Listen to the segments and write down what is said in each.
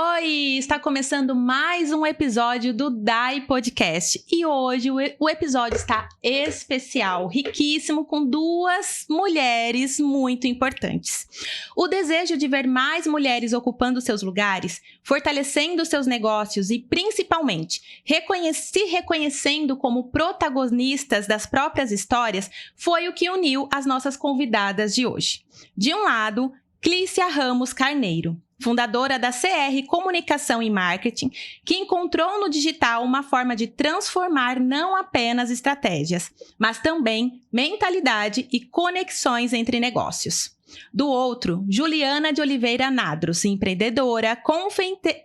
Oi! Está começando mais um episódio do DAI Podcast. E hoje o episódio está especial, riquíssimo, com duas mulheres muito importantes. O desejo de ver mais mulheres ocupando seus lugares, fortalecendo seus negócios e, principalmente, se reconhecendo como protagonistas das próprias histórias, foi o que uniu as nossas convidadas de hoje. De um lado, Clícia Ramos Carneiro, fundadora da CR Comunicação e Marketing, que encontrou no digital uma forma de transformar não apenas estratégias, mas também mentalidade e conexões entre negócios. Do outro, Juliana de Oliveira Nadros, empreendedora,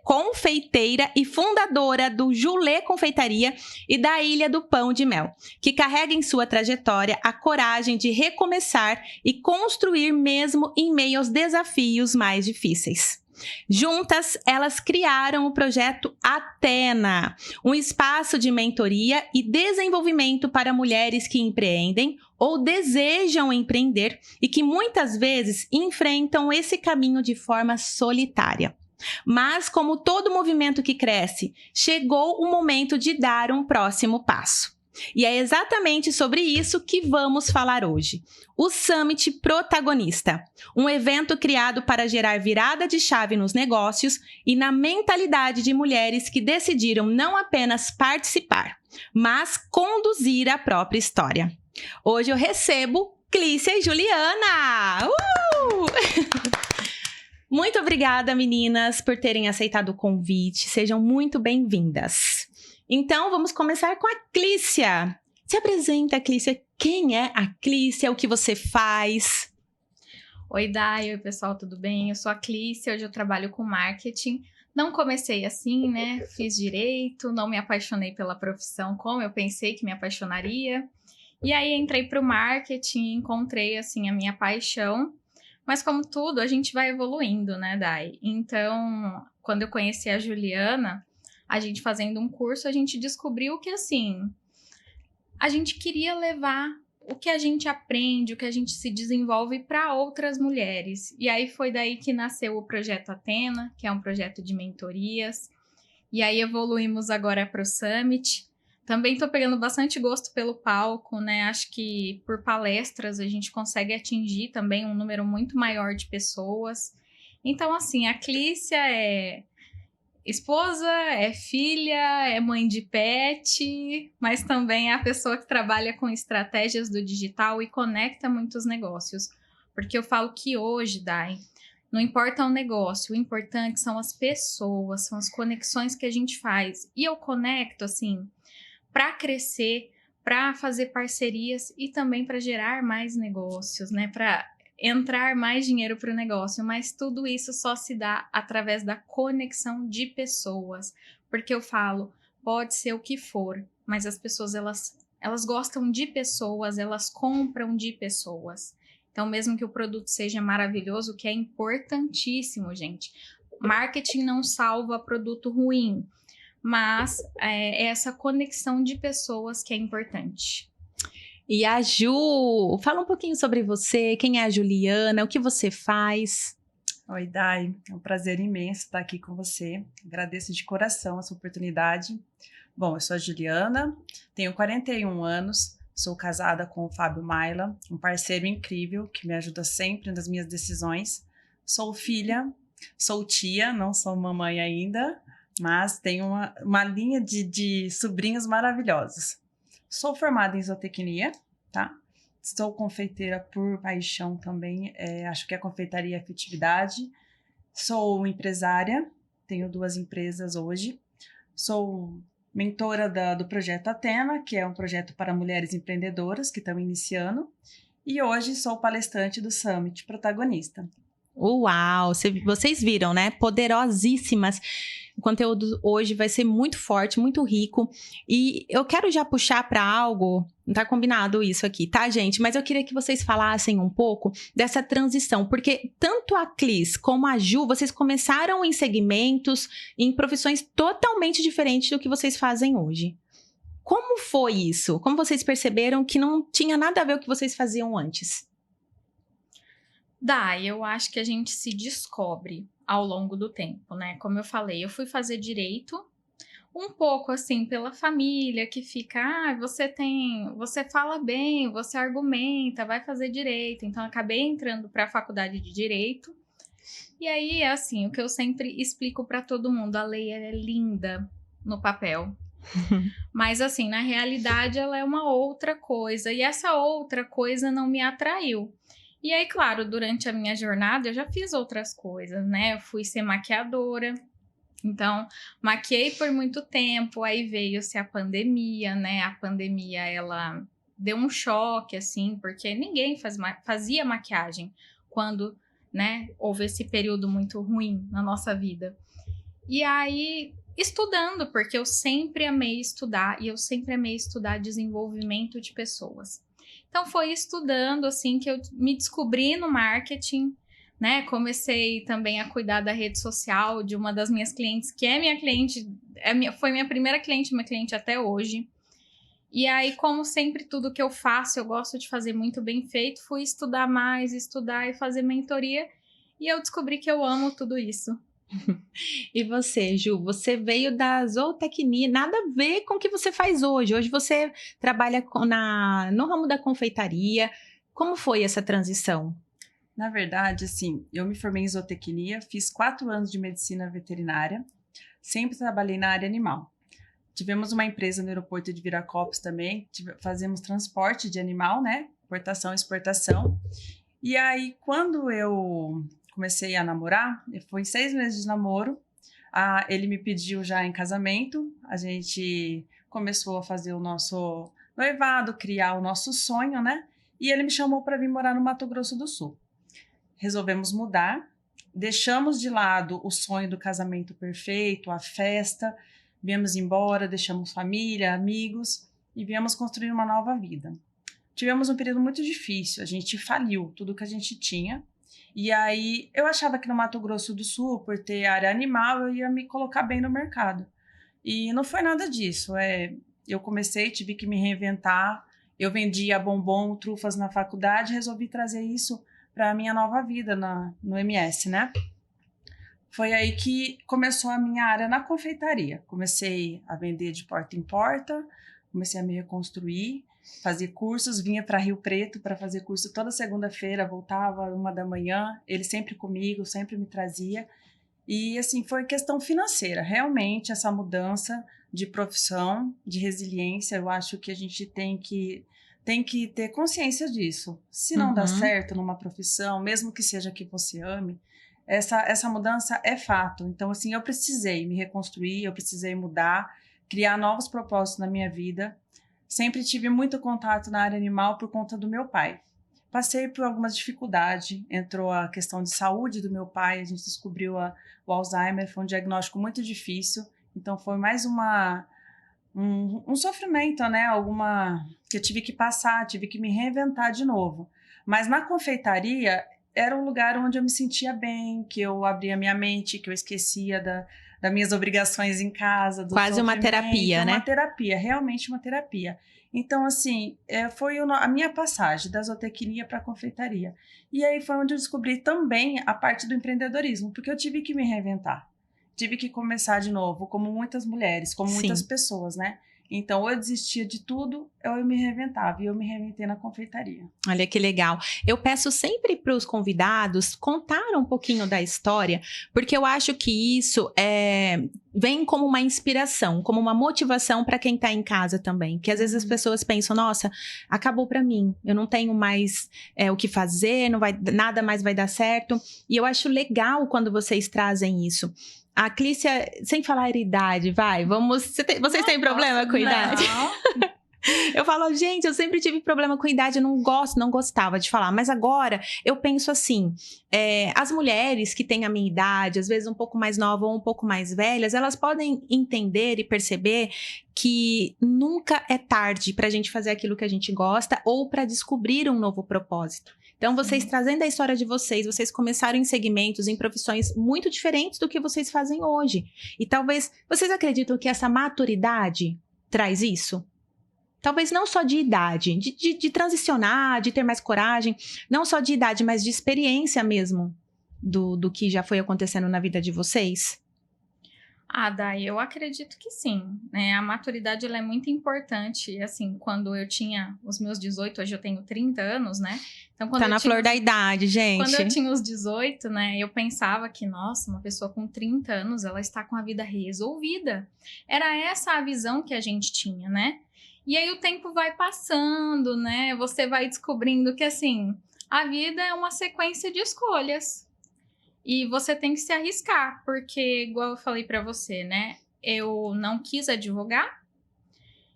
confeiteira e fundadora do Julê Confeitaria e da Ilha do Pão de Mel, que carrega em sua trajetória a coragem de recomeçar e construir mesmo em meio aos desafios mais difíceis. Juntas, elas criaram o projeto Atena, um espaço de mentoria e desenvolvimento para mulheres que empreendem ou desejam empreender e que muitas vezes enfrentam esse caminho de forma solitária. Mas, como todo movimento que cresce, chegou o momento de dar um próximo passo. E é exatamente sobre isso que vamos falar hoje. O Summit Protagonista, um evento criado para gerar virada de chave nos negócios e na mentalidade de mulheres que decidiram não apenas participar, mas conduzir a própria história. Hoje eu recebo Clícia e Juliana! Muito obrigada, meninas, por terem aceitado o convite. Sejam muito bem-vindas. Então, vamos começar com a Clícia. Se apresenta, Clícia. Quem é a Clícia? O que você faz? Oi, Dai. Oi, pessoal, tudo bem? Eu sou a Clícia, hoje eu trabalho com marketing. Não comecei assim, né? Fiz direito, não me apaixonei pela profissão como eu pensei que me apaixonaria. E aí entrei para o marketing e encontrei, assim, a minha paixão. Mas como tudo, a gente vai evoluindo, né, Dai? Então, quando eu conheci a Juliana, a gente fazendo um curso, a gente descobriu que, assim, a gente queria levar o que a gente aprende, o que a gente se desenvolve para outras mulheres. E aí foi daí que nasceu o Projeto Atena, que é um projeto de mentorias. E aí evoluímos agora para o Summit. Também estou pegando bastante gosto pelo palco, né? Acho que por palestras a gente consegue atingir também um número muito maior de pessoas. Então, assim, a Clícia é esposa, é filha, é mãe de pet, mas também é a pessoa que trabalha com estratégias do digital e conecta muitos negócios. Porque eu falo que hoje, Dai, não importa o negócio, o importante são as pessoas, são as conexões que a gente faz. E eu conecto, assim, para crescer, para fazer parcerias e também para gerar mais negócios, né? Para entrar mais dinheiro para o negócio, mas tudo isso só se dá através da conexão de pessoas, porque eu falo, pode ser o que for, mas as pessoas, elas gostam de pessoas, elas compram de pessoas. Então, mesmo que o produto seja maravilhoso, que é importantíssimo, gente, marketing não salva produto ruim, mas é essa conexão de pessoas que é importante. E a Ju, fala um pouquinho sobre você, quem é a Juliana, o que você faz? Oi, Dai, é um prazer imenso estar aqui com você. Agradeço de coração essa oportunidade. Bom, eu sou a Juliana, tenho 41 anos, sou casada com o Fábio Maila, um parceiro incrível que me ajuda sempre nas minhas decisões. Sou filha, sou tia, não sou mamãe ainda, mas tenho uma linha de sobrinhos maravilhosos. Sou formada em zootecnia, tá? Sou confeiteira por paixão também, acho que a confeitaria é afetividade. Sou empresária, tenho 2 empresas hoje. Sou mentora do Projeto Atena, que é um projeto para mulheres empreendedoras que estão iniciando. E hoje sou palestrante do Summit Protagonista. Uau! Vocês viram, né? Poderosíssimas. O conteúdo hoje vai ser muito forte, muito rico. E eu quero já puxar para algo, não tá combinado isso aqui, tá, gente? Mas eu queria que vocês falassem um pouco dessa transição, porque tanto a Clis como a Ju, vocês começaram em segmentos, em profissões totalmente diferentes do que vocês fazem hoje. Como foi isso? Como vocês perceberam que não tinha nada a ver com o que vocês faziam antes? Eu acho que a gente se descobre ao longo do tempo, né? Como eu falei, eu fui fazer direito, um pouco assim pela família que fica, você fala bem, você argumenta, vai fazer direito. Então acabei entrando para a faculdade de direito. E aí, assim, o que eu sempre explico para todo mundo, a lei é linda no papel. Mas assim, na realidade ela é uma outra coisa, e essa outra coisa não me atraiu. E aí, claro, durante a minha jornada eu já fiz outras coisas, né? Eu fui ser maquiadora. Então, maquiei por muito tempo, aí veio-se a pandemia, né? A pandemia, ela deu um choque, assim, porque ninguém fazia maquiagem quando, né, houve esse período muito ruim na nossa vida. E aí, estudando, porque eu sempre amei estudar, e eu sempre amei estudar desenvolvimento de pessoas. Então, foi estudando, assim, que eu me descobri no marketing, né? Comecei também a cuidar da rede social de uma das minhas clientes, que é minha cliente, foi minha primeira cliente, minha cliente até hoje. E aí, como sempre, tudo que eu faço, eu gosto de fazer muito bem feito, fui estudar mais, estudar e fazer mentoria, e eu descobri que eu amo tudo isso. E você, Ju, você veio da zootecnia, nada a ver com o que você faz hoje. Hoje você trabalha no ramo da confeitaria. Como foi essa transição? Na verdade, assim, eu me formei em zootecnia, fiz 4 anos de medicina veterinária, sempre trabalhei na área animal. Tivemos uma empresa no aeroporto de Viracopos também, fazemos transporte de animal, né? Importação e exportação. E aí, quando eu comecei a namorar, foi 6 meses de namoro, ele me pediu já em casamento, a gente começou a fazer o nosso noivado, criar o nosso sonho, né? E ele me chamou para vir morar no Mato Grosso do Sul. Resolvemos mudar, deixamos de lado o sonho do casamento perfeito, a festa, viemos embora, deixamos família, amigos e viemos construir uma nova vida. Tivemos um período muito difícil, a gente faliu tudo que a gente tinha. E aí eu achava que no Mato Grosso do Sul, por ter área animal, eu ia me colocar bem no mercado. E não foi nada disso. Eu tive que me reinventar. Eu vendia bombom, trufas na faculdade, resolvi trazer isso para a minha nova vida no MS, né? Foi aí que começou a minha área na confeitaria. Comecei a vender de porta em porta, comecei a me reconstruir, fazer cursos, vinha para Rio Preto para fazer curso toda segunda-feira, voltava 1h, ele sempre comigo, sempre me trazia. E assim, foi questão financeira, realmente essa mudança de profissão, de resiliência, eu acho que a gente tem que ter consciência disso. Se não dá certo numa profissão, mesmo que seja que você ame, essa mudança é fato. Então, assim, eu precisei me reconstruir, eu precisei mudar, criar novos propósitos na minha vida. Sempre tive muito contato na área animal por conta do meu pai. Passei por algumas dificuldades, entrou a questão de saúde do meu pai, a gente descobriu o Alzheimer, foi um diagnóstico muito difícil, então foi mais um sofrimento, né? Que eu tive que passar, tive que me reinventar de novo. Mas na confeitaria era um lugar onde eu me sentia bem, que eu abria minha mente, que eu esquecia das minhas obrigações em casa, do Quase uma terapia, né? Uma terapia, realmente uma terapia. Então, assim, foi a minha passagem da zootecnia para a confeitaria. E aí foi onde eu descobri também a parte do empreendedorismo, porque eu tive que me reinventar. Tive que começar de novo, como muitas mulheres, como muitas pessoas, né? Então, ou eu desistia de tudo, ou eu me reinventava. E eu me reinventei na confeitaria. Olha que legal. Eu peço sempre para os convidados contar um pouquinho da história, porque eu acho que isso vem como uma inspiração, como uma motivação para quem está em casa também. Que às vezes as pessoas pensam, nossa, acabou para mim, eu não tenho mais o que fazer, nada mais vai dar certo. E eu acho legal quando vocês trazem isso. A Clícia, sem falar a idade, vocês têm problema com a idade? Não. Eu falo, gente, eu sempre tive problema com idade, eu não gostava de falar. Mas agora, eu penso assim, as mulheres que têm a minha idade, às vezes um pouco mais novas ou um pouco mais velhas, elas podem entender e perceber que nunca é tarde pra gente fazer aquilo que a gente gosta ou pra descobrir um novo propósito. Então, vocês trazendo a história de vocês começaram em segmentos, em profissões muito diferentes do que vocês fazem hoje. E talvez, vocês acreditam que essa maturidade traz isso? Talvez não só de idade, de transicionar, de ter mais coragem, não só de idade, mas de experiência mesmo. do que já foi acontecendo na vida de vocês? Ah, Dai, eu acredito que sim, né? A maturidade, ela é muito importante, assim, quando eu tinha os meus 18, hoje eu tenho 30 anos, né? Então, quando Tá na flor da idade, Quando eu gente. tinha os 18, né, eu pensava que, nossa, uma pessoa com 30 anos, ela está com a vida resolvida. Era essa a visão que a gente tinha, né? E aí o tempo vai passando, né? Você vai descobrindo que, assim, a vida é uma sequência de escolhas. E você tem que se arriscar, porque, igual eu falei pra você, né? Eu não quis advogar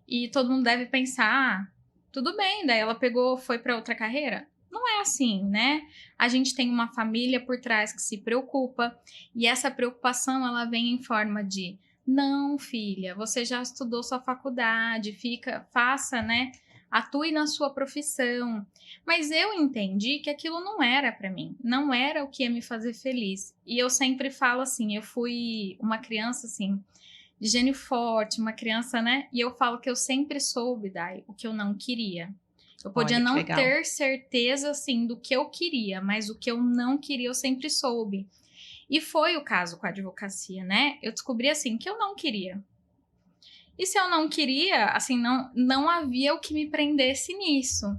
e todo mundo deve pensar, ah, tudo bem, daí ela pegou, foi pra outra carreira. Não é assim, né? A gente tem uma família por trás que se preocupa e essa preocupação ela vem em forma de não, filha, você já estudou sua faculdade, faça, né? Atue na sua profissão. Mas eu entendi que aquilo não era para mim, não era o que ia me fazer feliz. E eu sempre falo assim, eu fui uma criança assim, de gênio forte, uma criança, né? E eu falo que eu sempre soube, Dai, o que eu não queria. Eu podia Olha, que não legal. ter certeza, assim, do que eu queria, mas o que eu não queria eu sempre soube. E foi o caso com a advocacia, né? Eu descobri, assim, que eu não queria. E se eu não queria, assim, não havia o que me prendesse nisso.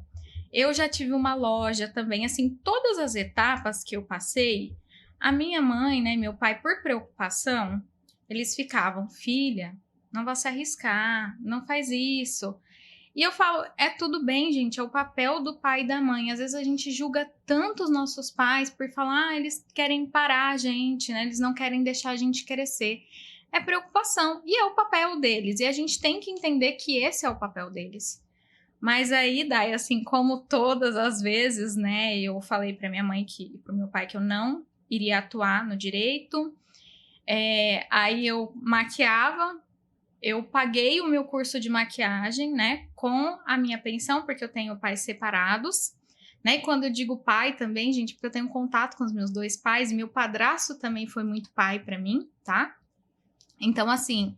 Eu já tive uma loja também, assim, todas as etapas que eu passei, a minha mãe, né, meu pai, por preocupação, eles ficavam, filha, não vá se arriscar, não faz isso. E eu falo, é tudo bem, gente, é o papel do pai e da mãe. Às vezes a gente julga tanto os nossos pais por falar, ah, eles querem parar a gente, né? Eles não querem deixar a gente crescer. É preocupação e é o papel deles. E a gente tem que entender que esse é o papel deles. Mas aí, Dai, assim, como todas as vezes, né? Eu falei para minha mãe e para o meu pai que eu não iria atuar no direito. Aí eu maquiava. Eu paguei o meu curso de maquiagem, né, com a minha pensão, porque eu tenho pais separados, né, e quando eu digo pai também, gente, porque eu tenho contato com os meus dois pais, e meu padrasto também foi muito pai para mim, tá? Então, assim,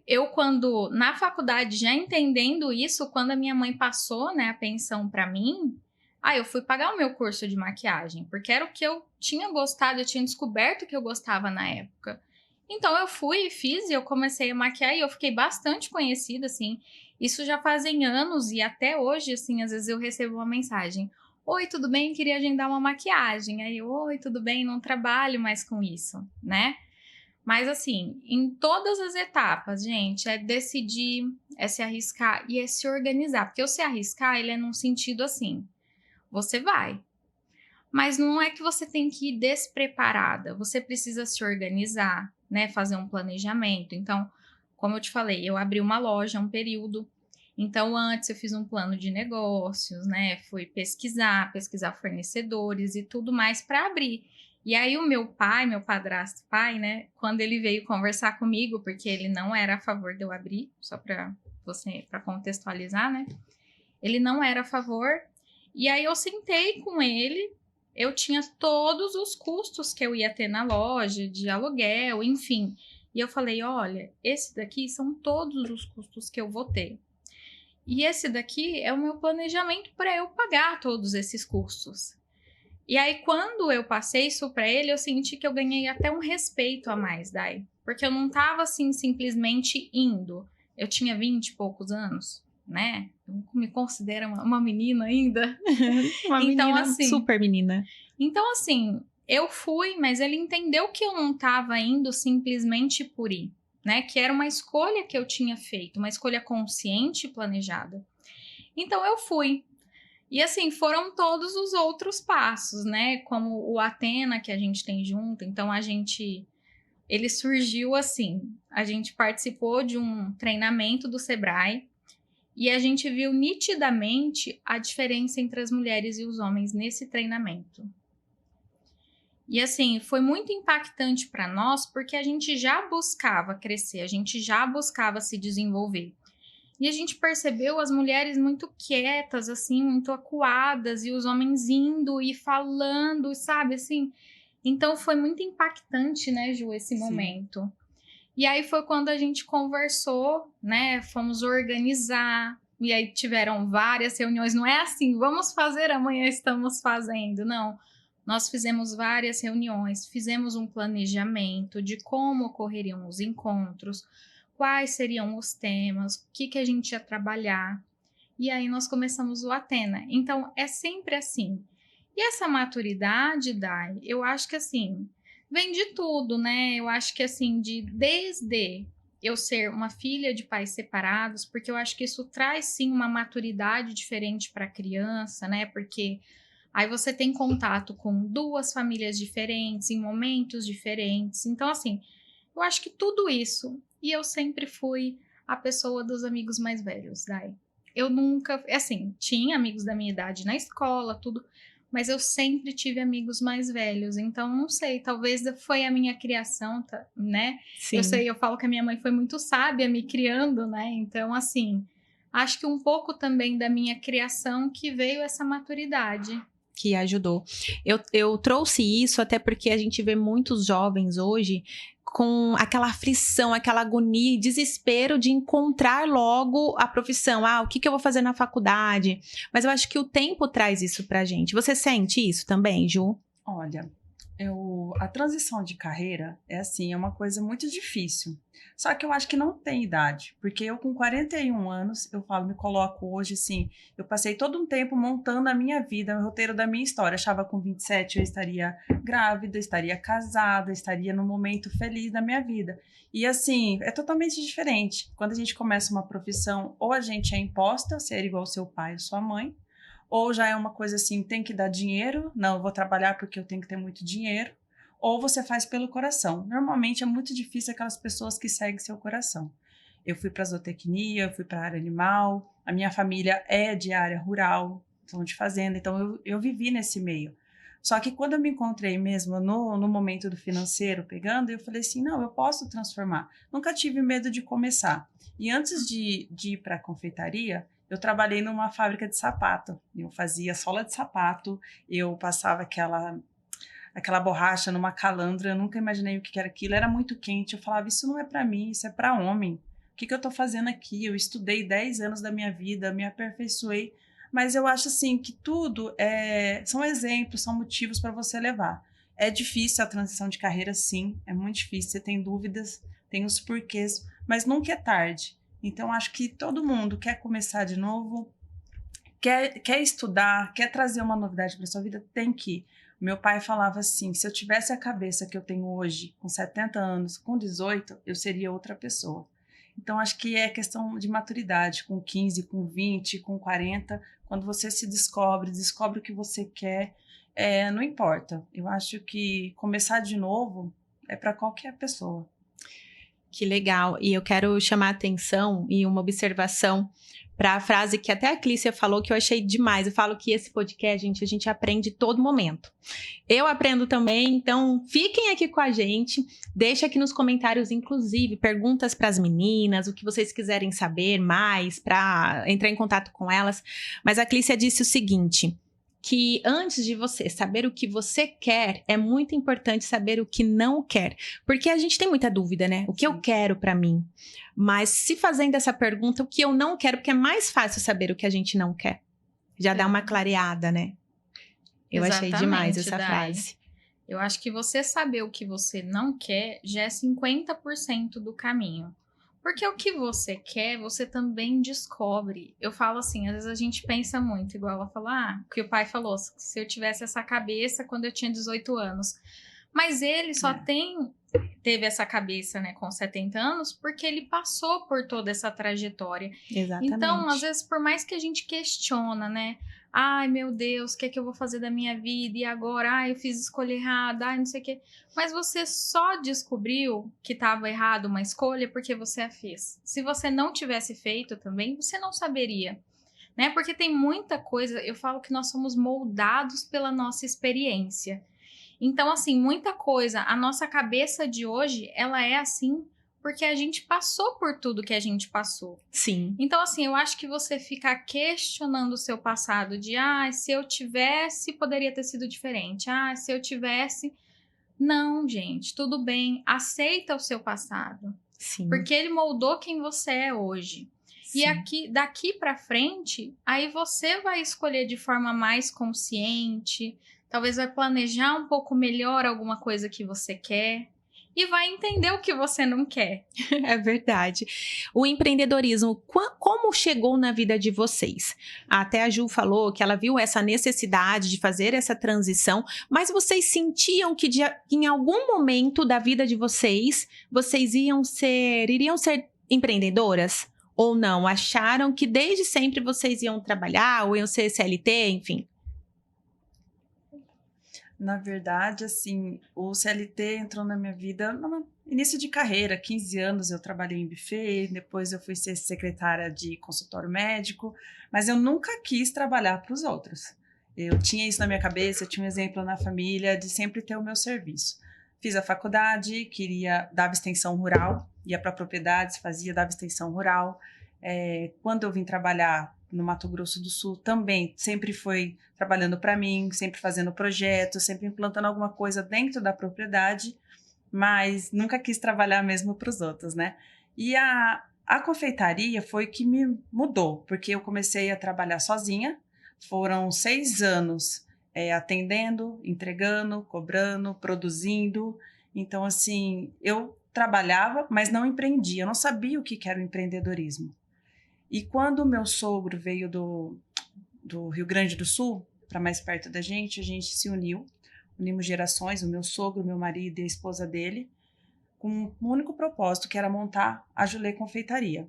eu quando, na faculdade, já entendendo isso, quando a minha mãe passou, né, a pensão para mim, eu fui pagar o meu curso de maquiagem, porque era o que eu tinha gostado, eu tinha descoberto que eu gostava na época. Então eu fui e fiz, e eu comecei a maquiar e eu fiquei bastante conhecida, assim. Isso já fazem anos e até hoje, assim, às vezes eu recebo uma mensagem. Oi, tudo bem? Queria agendar uma maquiagem. Aí, oi, tudo bem? Não trabalho mais com isso, né? Mas assim, em todas as etapas, gente, é decidir, é se arriscar e é se organizar. Porque o se arriscar, ele é num sentido assim, você vai. Mas não é que você tem que ir despreparada, você precisa se organizar, né? Fazer um planejamento. Então, como eu te falei, eu abri uma loja um período. Então, antes eu fiz um plano de negócios, né? Fui pesquisar fornecedores e tudo mais para abrir. E aí o meu pai, meu padrasto pai, né? Quando ele veio conversar comigo, porque ele não era a favor de eu abrir, só para contextualizar, né? Ele não era a favor. E aí eu sentei com ele. Eu tinha todos os custos que eu ia ter na loja, de aluguel, enfim. E eu falei, olha, esse daqui são todos os custos que eu vou ter. E esse daqui é o meu planejamento para eu pagar todos esses custos. E aí, quando eu passei isso para ele, eu senti que eu ganhei até um respeito a mais, Dai. Porque eu não tava, assim, simplesmente indo. Eu tinha 20 e poucos anos, né? Eu me considero uma menina ainda. Uma Então, menina, assim, super menina. Então, assim, eu fui, mas ele entendeu que eu não estava indo simplesmente por ir, né? Que era uma escolha que eu tinha feito, uma escolha consciente e planejada. Então, eu fui. E, assim, foram todos os outros passos, né? Como o Atena, que a gente tem junto. Então, ele surgiu assim. A gente participou de um treinamento do Sebrae e a gente viu nitidamente a diferença entre as mulheres e os homens nesse treinamento. E assim, foi muito impactante para nós porque a gente já buscava crescer, a gente já buscava se desenvolver. E a gente percebeu as mulheres muito quietas, assim, muito acuadas, e os homens indo e falando, sabe, assim. Então foi muito impactante, né, Ju, esse momento. E aí foi quando a gente conversou, né, fomos organizar, e aí tiveram várias reuniões. Não é assim, vamos fazer, amanhã estamos fazendo, não. Nós fizemos várias reuniões, fizemos um planejamento de como ocorreriam os encontros, quais seriam os temas, o que a gente ia trabalhar. E aí nós começamos o Athena. Então, é sempre assim. E essa maturidade, Dai, eu acho que assim, vem de tudo, né? Eu acho que assim, desde eu ser uma filha de pais separados, porque eu acho que isso traz sim uma maturidade diferente para a criança, né? Porque aí você tem contato com duas famílias diferentes, em momentos diferentes. Então, assim, eu acho que tudo isso. E eu sempre fui a pessoa dos amigos mais velhos, Dai. Eu nunca, assim, tinha amigos da minha idade na escola, tudo, mas eu sempre tive amigos mais velhos. Então, não sei, talvez foi a minha criação, né? Sim. Eu sei, eu falo que a minha mãe foi muito sábia me criando, né? Então, assim, acho que um pouco também da minha criação que veio essa maturidade. Que ajudou. Eu trouxe isso até porque a gente vê muitos jovens hoje com aquela aflição, aquela agonia e desespero de encontrar logo a profissão. O que eu vou fazer na faculdade? Mas eu acho que o tempo traz isso pra gente. Você sente isso também, Ju? Olha, a transição de carreira é assim, é uma coisa muito difícil. Só que eu acho que não tem idade, porque eu com 41 anos, me coloco hoje assim, eu passei todo um tempo montando a minha vida, o roteiro da minha história. Achava que com 27 eu estaria grávida, estaria casada, estaria num momento feliz da minha vida. E assim, é totalmente diferente. Quando a gente começa uma profissão, ou a gente é imposta a ser igual ao seu pai ou sua mãe, ou já é uma coisa assim, tem que dar dinheiro, não, eu vou trabalhar porque eu tenho que ter muito dinheiro, ou você faz pelo coração. Normalmente é muito difícil aquelas pessoas que seguem seu coração. Eu fui para zootecnia, eu fui para a área animal, a minha família é de área rural, são de fazenda, então eu vivi nesse meio. Só que quando eu me encontrei mesmo no momento do financeiro pegando, eu falei assim, não, eu posso transformar. Nunca tive medo de começar. E antes de ir para a confeitaria, eu trabalhei numa fábrica de sapato. Eu fazia sola de sapato, eu passava aquela borracha numa calandra, eu nunca imaginei o que era aquilo, era muito quente. Eu falava, isso não é para mim, isso é para homem. O que eu estou fazendo aqui? Eu estudei 10 anos da minha vida, me aperfeiçoei, mas eu acho assim que tudo são exemplos, são motivos para você levar. É difícil a transição de carreira, sim, é muito difícil, você tem dúvidas, tem os porquês, mas nunca é tarde. Então, acho que todo mundo quer começar de novo, quer estudar, quer trazer uma novidade para sua vida, tem que ir. Meu pai falava assim, se eu tivesse a cabeça que eu tenho hoje, com 70 anos, com 18, eu seria outra pessoa. Então, acho que é questão de maturidade, com 15, com 20, com 40, quando você se descobre o que você quer, não importa. Eu acho que começar de novo é para qualquer pessoa. Que legal. E eu quero chamar a atenção e uma observação para a frase que até a Clícia falou, que eu achei demais. Eu falo que esse podcast, gente, a gente aprende todo momento. Eu aprendo também, então fiquem aqui com a gente. Deixa aqui nos comentários, inclusive, perguntas para as meninas, o que vocês quiserem saber mais, para entrar em contato com elas. Mas a Clícia disse o seguinte, que antes de você saber o que você quer, é muito importante saber o que não quer. Porque a gente tem muita dúvida, né? O que eu quero pra mim? Mas se fazendo essa pergunta, o que eu não quero, porque é mais fácil saber o que a gente não quer. Já dá uma clareada, né? Eu achei demais essa frase. Eu acho que você saber o que você não quer já é 50% do caminho. Porque o que você quer, você também descobre. Eu falo assim, às vezes a gente pensa muito, igual ela falou, o que o pai falou, se eu tivesse essa cabeça quando eu tinha 18 anos. Mas ele só teve essa cabeça, né, com 70 anos, porque ele passou por toda essa trajetória. Exatamente. Então, às vezes, por mais que a gente questiona, né, ai, meu Deus, o que é que eu vou fazer da minha vida? E agora, eu fiz escolha errada, não sei o quê. Mas você só descobriu que estava errado uma escolha porque você a fez. Se você não tivesse feito também, você não saberia, né? Porque tem muita coisa, eu falo que nós somos moldados pela nossa experiência. Então, assim, muita coisa, a nossa cabeça de hoje, ela é assim porque a gente passou por tudo que a gente passou. Sim. Então, assim, eu acho que você ficar questionando o seu passado de, se eu tivesse, poderia ter sido diferente. Se eu tivesse... Não, gente, tudo bem. Aceita o seu passado. Sim. Porque ele moldou quem você é hoje. Sim. E daqui pra frente, aí você vai escolher de forma mais consciente, talvez vai planejar um pouco melhor alguma coisa que você quer e vai entender o que você não quer. É verdade. O empreendedorismo, como chegou na vida de vocês? Até a Ju falou que ela viu essa necessidade de fazer essa transição, mas vocês sentiam que em algum momento da vida de vocês iriam ser empreendedoras? Ou não? Acharam que desde sempre vocês iam trabalhar ou iam ser CLT, enfim? Na verdade, assim, o CLT entrou na minha vida no início de carreira, 15 anos eu trabalhei em buffet, depois eu fui ser secretária de consultório médico, mas eu nunca quis trabalhar para os outros. Eu tinha isso na minha cabeça, eu tinha um exemplo na família de sempre ter o meu serviço. Fiz a faculdade, dava extensão rural, ia para propriedades, dava extensão rural. Quando eu vim trabalhar no Mato Grosso do Sul, também sempre foi trabalhando para mim, sempre fazendo projetos, sempre implantando alguma coisa dentro da propriedade, mas nunca quis trabalhar mesmo para os outros, né? E a confeitaria foi que me mudou, porque eu comecei a trabalhar sozinha, foram 6 anos atendendo, entregando, cobrando, produzindo. Então, assim, eu trabalhava, mas não empreendia, eu não sabia o que era o empreendedorismo. E quando o meu sogro veio do Rio Grande do Sul, para mais perto da gente, a gente se unimos gerações, o meu sogro, meu marido e a esposa dele, com um único propósito, que era montar a Julê Confeitaria.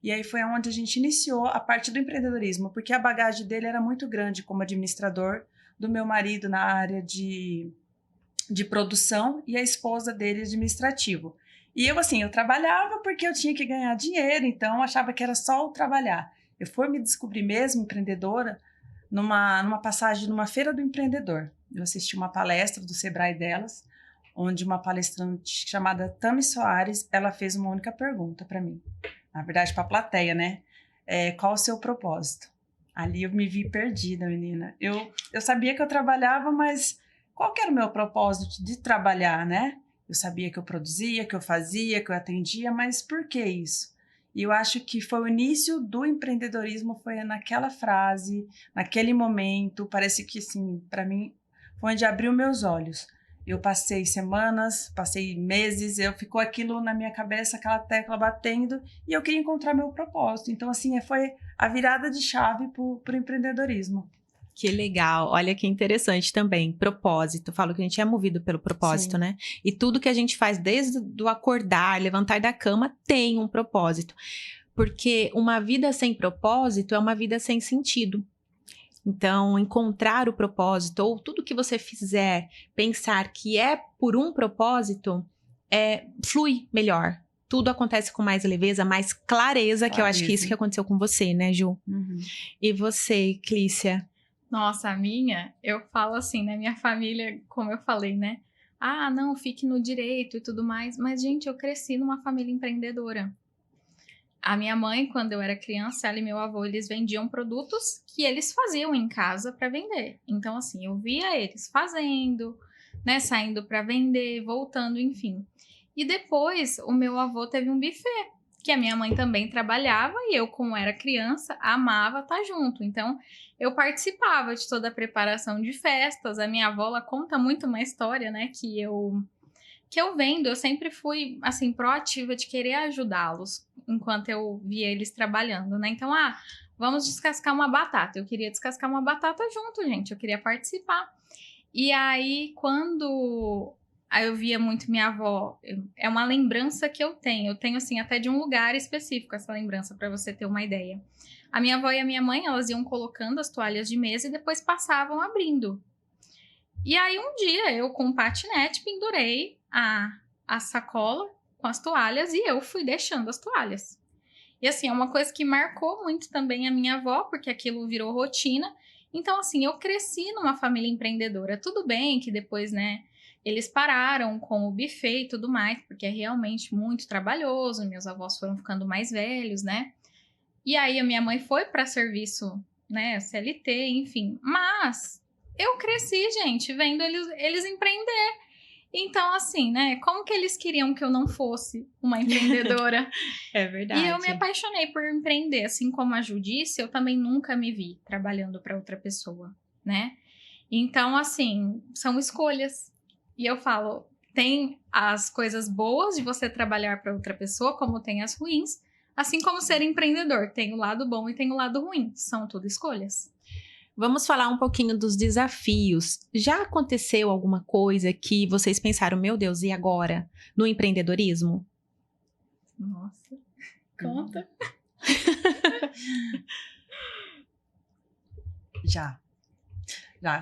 E aí foi onde a gente iniciou a parte do empreendedorismo, porque a bagagem dele era muito grande como administrador, do meu marido na área de produção e a esposa dele administrativo. E eu, assim, eu trabalhava porque eu tinha que ganhar dinheiro, então eu achava que era só o trabalhar. Eu fui me descobrir mesmo empreendedora numa passagem numa feira do empreendedor. Eu assisti uma palestra do Sebrae delas, onde uma palestrante chamada Tami Soares, ela fez uma única pergunta para mim. Na verdade, para a plateia, né? Qual o seu propósito? Ali eu me vi perdida, menina. Eu sabia que eu trabalhava, mas qual que era o meu propósito de trabalhar, né? Eu sabia que eu produzia, que eu fazia, que eu atendia, mas por que isso? E eu acho que foi o início do empreendedorismo, foi naquela frase, naquele momento, parece que, assim, para mim, foi onde abriu meus olhos. Eu passei semanas, passei meses, ficou aquilo na minha cabeça, aquela tecla batendo, e eu queria encontrar meu propósito. Então, assim, foi a virada de chave para o empreendedorismo. Que legal, olha que interessante também, propósito, falo que a gente é movido pelo propósito, Sim. Né? E tudo que a gente faz desde do acordar, levantar da cama, tem um propósito. Porque uma vida sem propósito é uma vida sem sentido. Então, encontrar o propósito, ou tudo que você fizer, pensar que é por um propósito, flui melhor. Tudo acontece com mais leveza, mais clareza, que eu acho que é isso que aconteceu com você, né, Ju? Uhum. E você, Clícia? Nossa, eu falo assim, né? Minha família, como eu falei, né? Ah, não, fique no direito e tudo mais. Mas, gente, eu cresci numa família empreendedora. A minha mãe, quando eu era criança, ela e meu avô, eles vendiam produtos que eles faziam em casa para vender. Então, assim, eu via eles fazendo, né? Saindo para vender, voltando, enfim. E depois, o meu avô teve um buffet, que a minha mãe também trabalhava e eu, como era criança, amava estar junto. Então, eu participava de toda a preparação de festas. A minha avó, ela conta muito uma história, né, que eu vendo, eu sempre fui, assim, proativa de querer ajudá-los enquanto eu via eles trabalhando, né? Então, vamos descascar uma batata. Eu queria descascar uma batata junto, gente. Eu queria participar. E aí, quando eu via muito minha avó, é uma lembrança que eu tenho. Eu tenho, assim, até de um lugar específico essa lembrança, para você ter uma ideia. A minha avó e a minha mãe, elas iam colocando as toalhas de mesa e depois passavam abrindo. E aí, um dia, eu com um patinete pendurei a sacola com as toalhas e eu fui deixando as toalhas. E, assim, é uma coisa que marcou muito também a minha avó, porque aquilo virou rotina. Então, assim, eu cresci numa família empreendedora. Tudo bem que depois, né, eles pararam com o buffet e tudo mais, porque é realmente muito trabalhoso. Meus avós foram ficando mais velhos, né? E aí, a minha mãe foi para serviço, né, CLT, enfim. Mas eu cresci, gente, vendo eles empreender. Então, assim, né? Como que eles queriam que eu não fosse uma empreendedora? É verdade. E eu me apaixonei por empreender. Assim como a Ju disse, eu também nunca me vi trabalhando para outra pessoa, né? Então, assim, são escolhas. E eu falo, tem as coisas boas de você trabalhar para outra pessoa, como tem as ruins. Assim como ser empreendedor, tem o lado bom e tem o lado ruim. São tudo escolhas. Vamos falar um pouquinho dos desafios. Já aconteceu alguma coisa que vocês pensaram, meu Deus, e agora? No empreendedorismo? Nossa, conta. Já,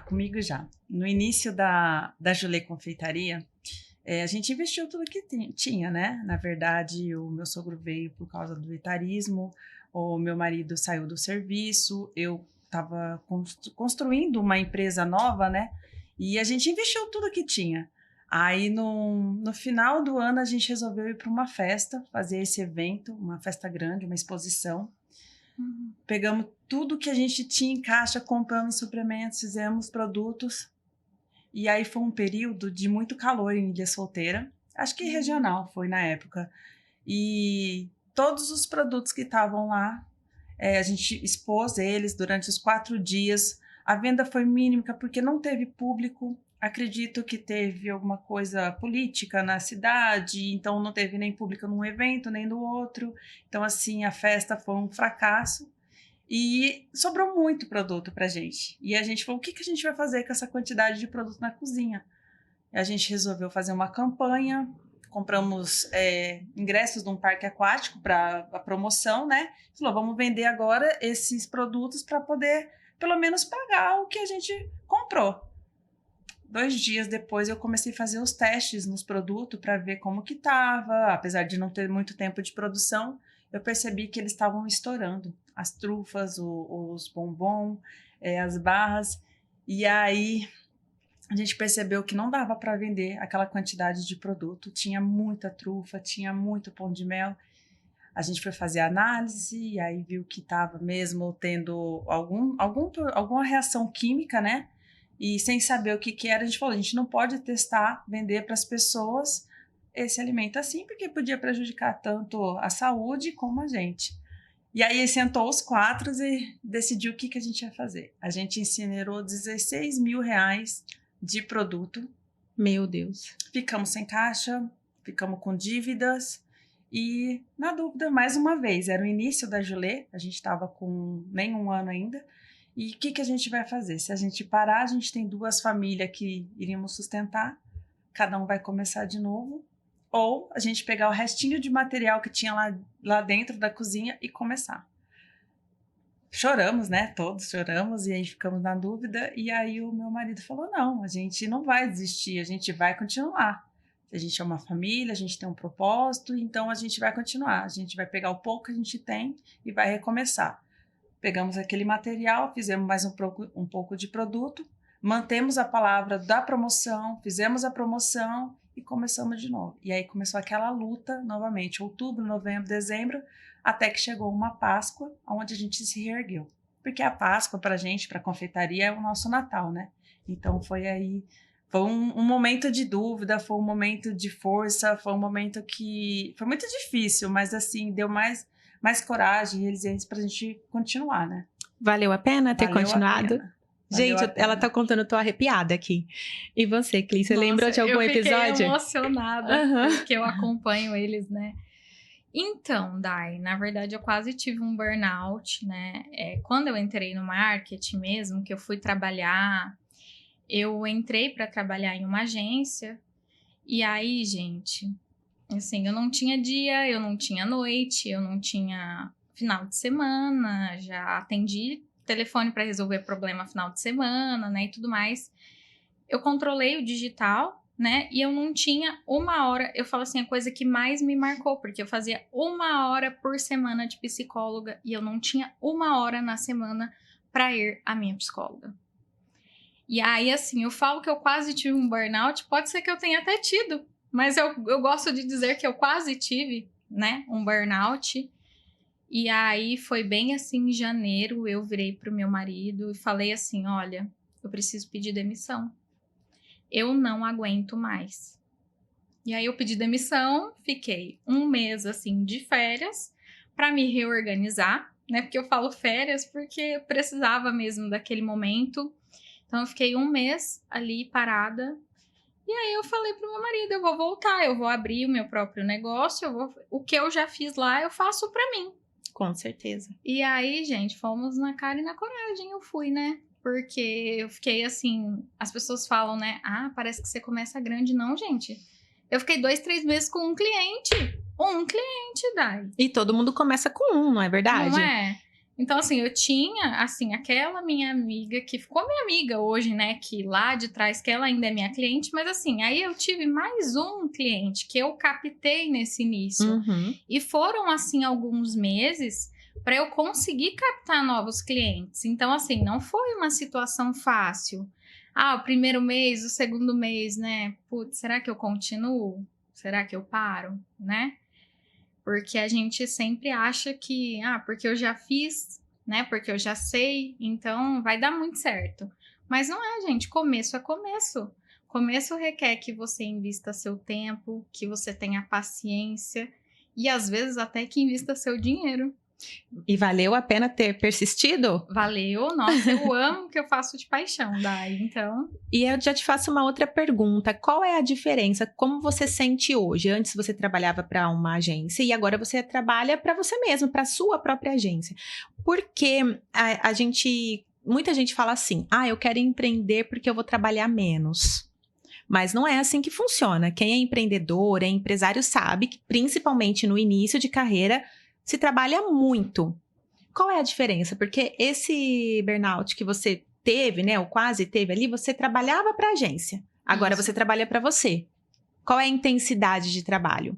comigo já. No início da Julê Confeitaria, a gente investiu tudo que tinha, né? Na verdade, o meu sogro veio por causa do etarismo, o meu marido saiu do serviço, eu estava construindo uma empresa nova, né? E a gente investiu tudo que tinha. Aí, no final do ano, a gente resolveu ir para uma festa, fazer esse evento, uma festa grande, uma exposição. Pegamos tudo que a gente tinha em caixa, compramos suplementos, fizemos produtos. E aí foi um período de muito calor em Ilha Solteira. Acho que regional foi na época. E todos os produtos que estavam lá, a gente expôs eles durante os 4 dias. A venda foi mínima porque não teve público. Acredito que teve alguma coisa política na cidade, então não teve nem público num evento, nem no outro. Então, assim, a festa foi um fracasso. E sobrou muito produto pra gente. E a gente falou, o que a gente vai fazer com essa quantidade de produto na cozinha? E a gente resolveu fazer uma campanha, compramos ingressos num parque aquático para a promoção, né? Falou, vamos vender agora esses produtos para poder, pelo menos, pagar o que a gente comprou. 2 dias depois eu comecei a fazer os testes nos produtos para ver como que tava. Apesar de não ter muito tempo de produção, eu percebi que eles estavam estourando. As trufas, os bombom, as barras. E aí a gente percebeu que não dava para vender aquela quantidade de produto. Tinha muita trufa, tinha muito pão de mel. A gente foi fazer análise e aí viu que estava mesmo tendo alguma reação química, né? E sem saber o que era, a gente falou, a gente não pode testar, vender para as pessoas esse alimento assim, porque podia prejudicar tanto a saúde como a gente. E aí sentou os 4 e decidiu o que a gente ia fazer. A gente incinerou 16 mil reais de produto. Meu Deus. Ficamos sem caixa, ficamos com dívidas e, na dúvida, mais uma vez, era o início da Julê, a gente estava com nem 1 ano ainda. E o que a gente vai fazer? Se a gente parar, a gente tem 2 famílias que iríamos sustentar, cada um vai começar de novo, ou a gente pegar o restinho de material que tinha lá dentro da cozinha e começar. Choramos, né? Todos choramos e aí ficamos na dúvida. E aí o meu marido falou, não, a gente não vai desistir, a gente vai continuar. A gente é uma família, a gente tem um propósito, então a gente vai continuar. A gente vai pegar o pouco que a gente tem e vai recomeçar. Pegamos aquele material, fizemos mais um pouco de produto, mantemos a palavra da promoção, fizemos a promoção e começamos de novo. E aí começou aquela luta novamente, outubro, novembro, dezembro, até que chegou uma Páscoa, onde a gente se reergueu. Porque a Páscoa, para a gente, para a confeitaria, é o nosso Natal, né? Então foi um momento de dúvida, foi um momento de força, foi um momento que foi muito difícil, mas assim, deu mais coragem e resiliência pra gente continuar, né? Valeu a pena ter continuado? Gente, ela tá contando, eu tô arrepiada aqui. E você, Cris, você lembrou de algum episódio? Eu fiquei emocionada, porque eu acompanho eles, né? Então, Dai, na verdade eu quase tive um burnout, né? Quando eu entrei no marketing mesmo, que eu fui trabalhar, eu entrei para trabalhar em uma agência, e aí, gente, assim, eu não tinha dia, eu não tinha noite, eu não tinha final de semana, já atendi telefone para resolver problema final de semana, né, e tudo mais. Eu controlei o digital, né, e eu não tinha 1 hora, eu falo assim, a coisa que mais me marcou, porque eu fazia 1 hora por semana de psicóloga e eu não tinha 1 hora na semana para ir à minha psicóloga. E aí, assim, eu falo que eu quase tive um burnout, pode ser que eu tenha até tido, mas eu gosto de dizer que eu quase tive, né, um burnout. E aí foi bem assim, em janeiro, eu virei pro meu marido e falei assim, olha, eu preciso pedir demissão. Eu não aguento mais. E aí eu pedi demissão, fiquei 1 mês assim de férias para me reorganizar, né? Porque eu falo férias porque eu precisava mesmo daquele momento. Então eu fiquei 1 mês ali parada. E aí eu falei pro meu marido, eu vou voltar, eu vou abrir o meu próprio negócio, o que eu já fiz lá, eu faço pra mim. Com certeza. E aí, gente, fomos na cara e na coragem, eu fui, né? Porque eu fiquei assim, as pessoas falam, né? Ah, parece que você começa grande. Não, gente. Eu fiquei 2, 3 meses com um cliente. Dai. E todo mundo começa com um, não é verdade? Não é? Então, assim, eu tinha, assim, aquela minha amiga, que ficou minha amiga hoje, né? Que lá de trás, que ela ainda é minha cliente. Mas, assim, aí eu tive mais um cliente que eu captei nesse início. Uhum. E foram, assim, alguns meses para eu conseguir captar novos clientes. Então, assim, não foi uma situação fácil. Ah, o primeiro mês, o segundo mês, né? Putz, será que eu continuo? Será que eu paro, né? Porque a gente sempre acha que, porque eu já fiz, né? Porque eu já sei, então vai dar muito certo. Mas não é, gente. Começo é começo. Começo requer que você invista seu tempo, que você tenha paciência e, às vezes, até que invista seu dinheiro. E valeu a pena ter persistido? Valeu, nossa, eu amo o que eu faço de paixão, Dai, então... E eu já te faço uma outra pergunta, qual é a diferença, como você sente hoje? Antes você trabalhava para uma agência e agora você trabalha para você mesmo, para sua própria agência. Porque muita gente fala assim, eu quero empreender porque eu vou trabalhar menos. Mas não é assim que funciona. Quem é empreendedor, é empresário, sabe que principalmente no início de carreira, se trabalha muito. Qual é a diferença? Porque esse burnout que você teve, né, ou quase teve ali, você trabalhava para a agência. Agora Isso. você trabalha para você. Qual é a intensidade de trabalho?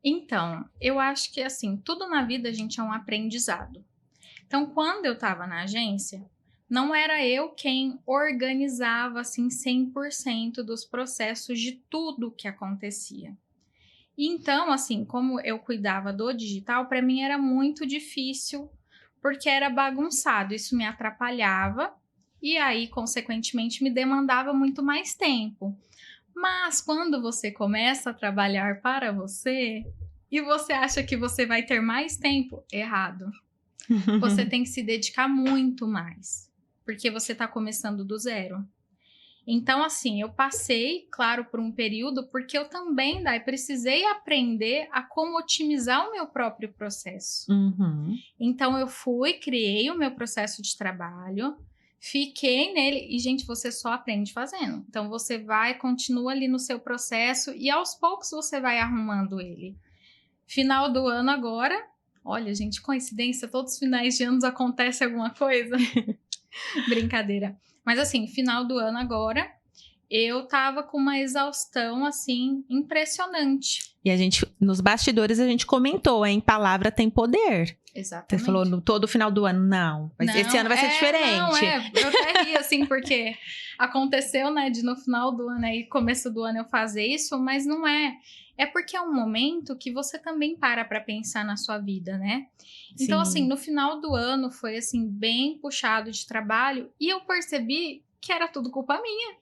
Então, eu acho que, assim, tudo na vida, gente, é um aprendizado. Então, quando eu estava na agência, não era eu quem organizava, assim, 100% dos processos de tudo que acontecia. Então, assim, como eu cuidava do digital, para mim era muito difícil, porque era bagunçado, isso me atrapalhava e aí, consequentemente, me demandava muito mais tempo. Mas quando você começa a trabalhar para você e você acha que você vai ter mais tempo, errado. Você tem que se dedicar muito mais, porque você está começando do zero. Então, assim, eu passei, claro, por um período, porque eu também, precisei aprender a como otimizar o meu próprio processo. Uhum. Então, eu criei o meu processo de trabalho, fiquei nele, e, gente, você só aprende fazendo. Então, você continua ali no seu processo, e aos poucos você vai arrumando ele. Final do ano agora, olha, gente, coincidência, todos os finais de anos acontece alguma coisa. Brincadeira. Mas assim, final do ano agora, eu tava com uma exaustão, assim, impressionante. E nos bastidores, a gente comentou, hein? Palavra tem poder. Exatamente. Você falou no todo final do ano, não. Esse ano vai ser diferente. Eu até ri, assim, porque aconteceu, né, de no final do ano e começo do ano eu fazer isso, mas não é. É porque é um momento que você também para pensar na sua vida, né? Então, Sim. assim, no final do ano foi, assim, bem puxado de trabalho e eu percebi que era tudo culpa minha.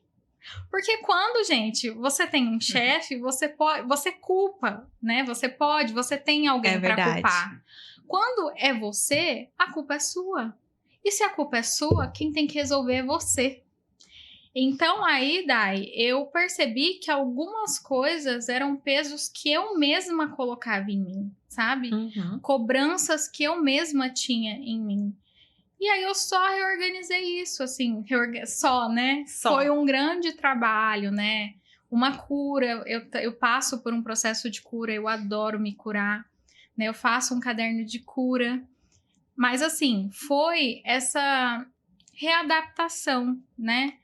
Porque quando, gente, você tem um chefe, você culpa, né? Você tem alguém para culpar. Quando é você, a culpa é sua. E se a culpa é sua, quem tem que resolver é você. Então, aí, eu percebi que algumas coisas eram pesos que eu mesma colocava em mim, sabe? Uhum. Cobranças que eu mesma tinha em mim. E aí, eu só reorganizei isso, assim, né? Só. Foi um grande trabalho, né? Uma cura, eu passo por um processo de cura, eu adoro me curar, né? Eu faço um caderno de cura. Mas, assim, foi essa readaptação, né?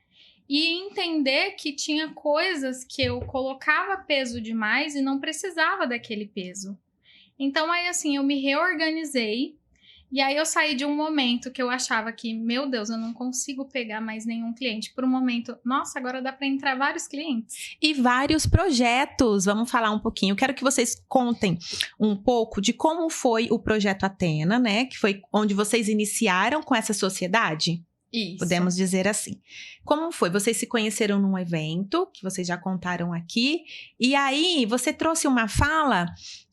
E entender que tinha coisas que eu colocava peso demais e não precisava daquele peso. Então, aí, assim, eu me reorganizei. E aí, eu saí de um momento que eu achava que, meu Deus, eu não consigo pegar mais nenhum cliente. Por um momento, nossa, agora dá para entrar vários clientes. E vários projetos. Vamos falar um pouquinho. Eu quero que vocês contem um pouco de como foi o projeto Athena, né? Que foi onde vocês iniciaram com essa sociedade. Isso. Podemos dizer assim. Como foi? Vocês se conheceram num evento, que vocês já contaram aqui, e aí você trouxe uma fala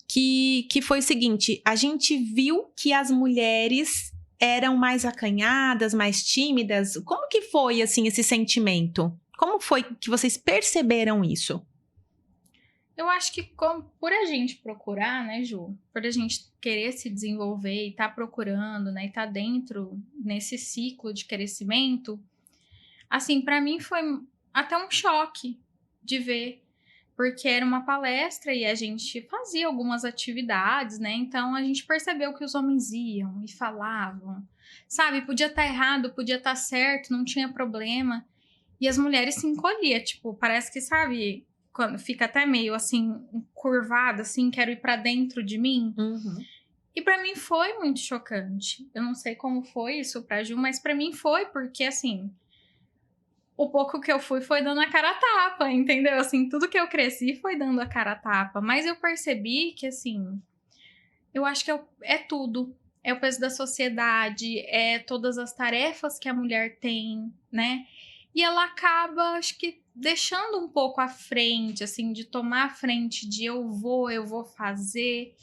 que foi o seguinte, a gente viu que as mulheres eram mais acanhadas, mais tímidas? Como que foi, assim, esse sentimento? Como foi que vocês perceberam isso? Eu acho que por a gente procurar, né, Ju? Por a gente querer se desenvolver e tá procurando, né? E tá dentro nesse ciclo de crescimento, assim, pra mim foi até um choque de ver, porque era uma palestra e a gente fazia algumas atividades, né? Então a gente percebeu que os homens iam e falavam, sabe? Podia estar errado, podia estar certo, não tinha problema. E as mulheres se encolhiam, tipo, parece que, sabe, quando fica até meio assim, curvada, assim, quero ir pra dentro de mim. Uhum. E pra mim foi muito chocante. Eu não sei como foi isso pra Ju, mas pra mim foi, porque assim, o pouco que eu fui foi dando a cara a tapa, entendeu? Assim, tudo que eu cresci foi dando a cara a tapa. Mas eu percebi que, assim, eu acho que é tudo. É o peso da sociedade, é todas as tarefas que a mulher tem, né? E ela acaba, acho que, deixando um pouco à frente, assim, de tomar a frente de eu vou fazer.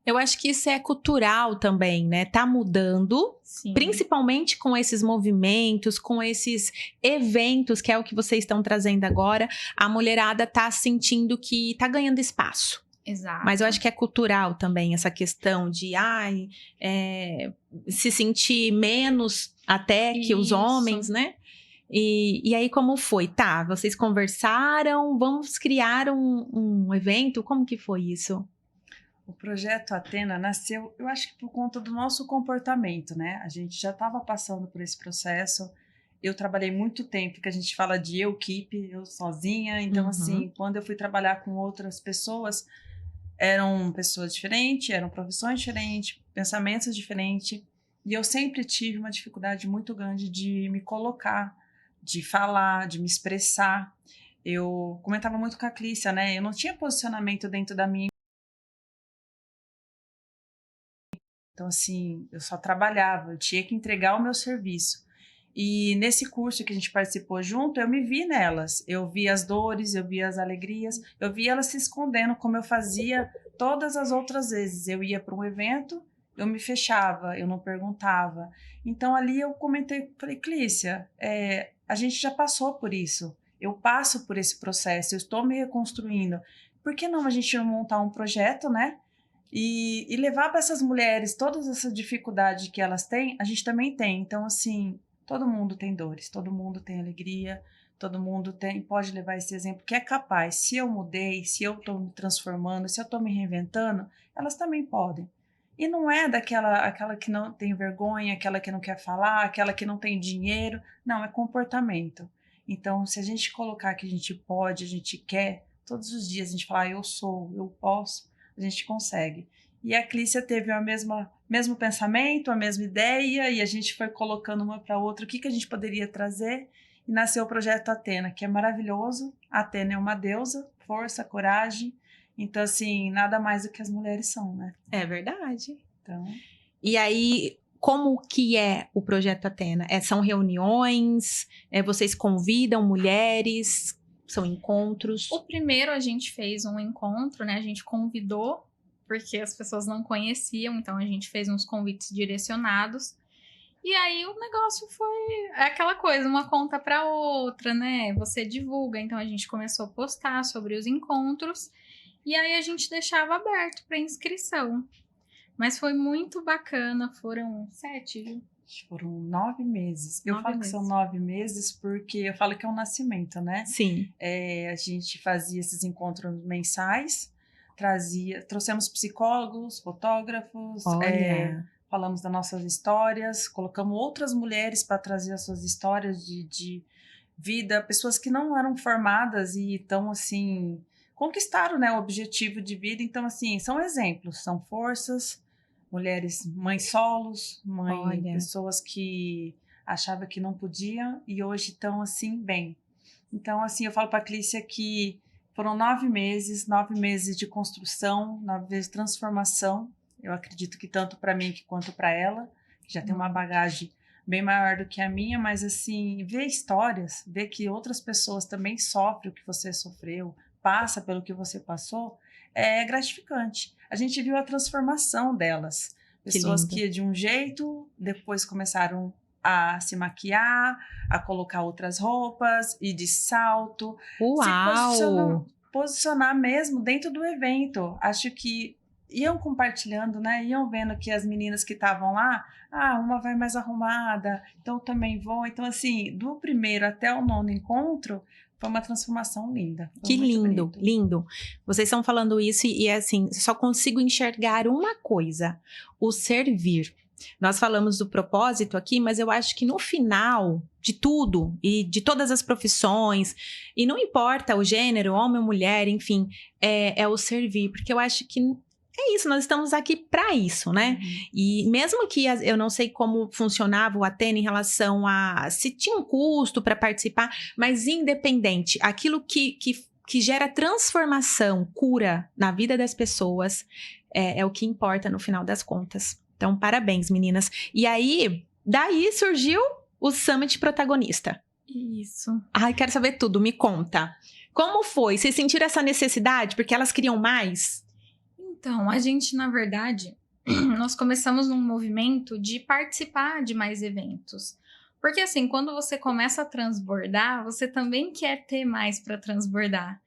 Eu acho que isso é cultural também, né? Tá mudando, Sim. principalmente com esses movimentos, com esses eventos, que é o que vocês estão trazendo agora. A mulherada tá sentindo que tá ganhando espaço. Exato. Mas eu acho que é cultural também essa questão de se sentir menos até que os Isso. homens, né? E aí, como foi? Tá, vocês conversaram, vamos criar um evento? Como que foi isso? O projeto Athena nasceu, eu acho que por conta do nosso comportamento, né? A gente já estava passando por esse processo. Eu trabalhei muito tempo, que a gente fala de eu-keep, eu sozinha. Então, assim, quando eu fui trabalhar com outras pessoas, eram pessoas diferentes, eram profissões diferentes, pensamentos diferentes. E eu sempre tive uma dificuldade muito grande de me colocar, de falar, de me expressar. Eu comentava muito com a Clícia, né? Eu não tinha posicionamento dentro da minha. Então, assim, eu só trabalhava, eu tinha que entregar o meu serviço. E nesse curso que a gente participou junto, eu me vi nelas. Eu vi as dores, eu vi as alegrias, eu vi elas se escondendo, como eu fazia todas as outras vezes. Eu ia para um evento, eu me fechava, eu não perguntava. Então, ali eu comentei, falei, Clícia, a gente já passou por isso. Eu passo por esse processo, eu estou me reconstruindo. Por que não a gente não montar um projeto, né? E levar para essas mulheres todas essas dificuldades que elas têm, a gente também tem. Então, assim, todo mundo tem dores, todo mundo tem alegria, todo mundo pode levar esse exemplo que é capaz. Se eu mudei, se eu estou me transformando, se eu estou me reinventando, elas também podem. E não é aquela que não tem vergonha, aquela que não quer falar, aquela que não tem dinheiro. Não, é comportamento. Então, se a gente colocar que a gente pode, a gente quer, todos os dias a gente falar, eu sou, eu posso, a gente consegue. E a Clícia teve mesmo pensamento, a mesma ideia, e a gente foi colocando uma para outra o que a gente poderia trazer, e nasceu o projeto Athena, que é maravilhoso. A Athena é uma deusa, força, coragem. Então, assim, nada mais do que as mulheres são, né? É verdade. Então... E aí, como que é o projeto Athena? São reuniões? Vocês convidam mulheres? São encontros? O primeiro a gente fez um encontro, né? A gente convidou, porque as pessoas não conheciam, então a gente fez uns convites direcionados. E aí o negócio foi aquela coisa, uma conta para outra, né? Você divulga, então a gente começou a postar sobre os encontros e aí a gente deixava aberto para inscrição. Mas foi muito bacana, foram 7, viu? Foram 9 meses. Eu falo que são 9 meses porque eu falo que é um nascimento, né? Sim. A gente fazia esses encontros mensais, trouxemos psicólogos, fotógrafos, falamos das nossas histórias, colocamos outras mulheres para trazer as suas histórias de vida, pessoas que não eram formadas e estão, assim, conquistaram, né, o objetivo de vida. Então, assim, são exemplos, são forças, mulheres, mães solos, pessoas que achavam que não podiam e hoje estão, assim, bem. Então, assim, eu falo para a Clícia que foram 9 meses de construção, 9 meses de transformação. Eu acredito que tanto para mim quanto para ela, que já tem uma bagagem bem maior do que a minha, mas assim, ver histórias, ver que outras pessoas também sofrem o que você sofreu, passa pelo que você passou, é gratificante. A gente viu a transformação delas, Pessoas lindo. que de um jeito, depois começaram a se maquiar, a colocar outras roupas, e de salto, se Uau! posicionar mesmo dentro do evento. Acho que iam compartilhando, né? Iam vendo que as meninas que estavam lá, uma vai mais arrumada, então eu também vou. Então, assim, do primeiro até o 9º encontro, foi uma transformação linda. Foi Que muito lindo, bonito. lindo. Vocês estão falando isso e assim, só consigo enxergar uma coisa: o servir. Nós falamos do propósito aqui, mas eu acho que no final de tudo e de todas as profissões, e não importa o gênero, homem ou mulher, enfim, é o servir, porque eu acho que é isso, nós estamos aqui para isso, né? E mesmo que eu não sei como funcionava o Athena em relação a se tinha um custo para participar, mas independente, aquilo que gera transformação, cura na vida das pessoas, é o que importa no final das contas. Então, parabéns, meninas. E aí, daí surgiu o Summit Protagonista. Isso. Ai, quero saber tudo, me conta. Como foi? Vocês sentiram essa necessidade porque elas queriam mais? Então, a gente, na verdade, nós começamos num movimento de participar de mais eventos. Porque, assim, quando você começa a transbordar, você também quer ter mais para transbordar.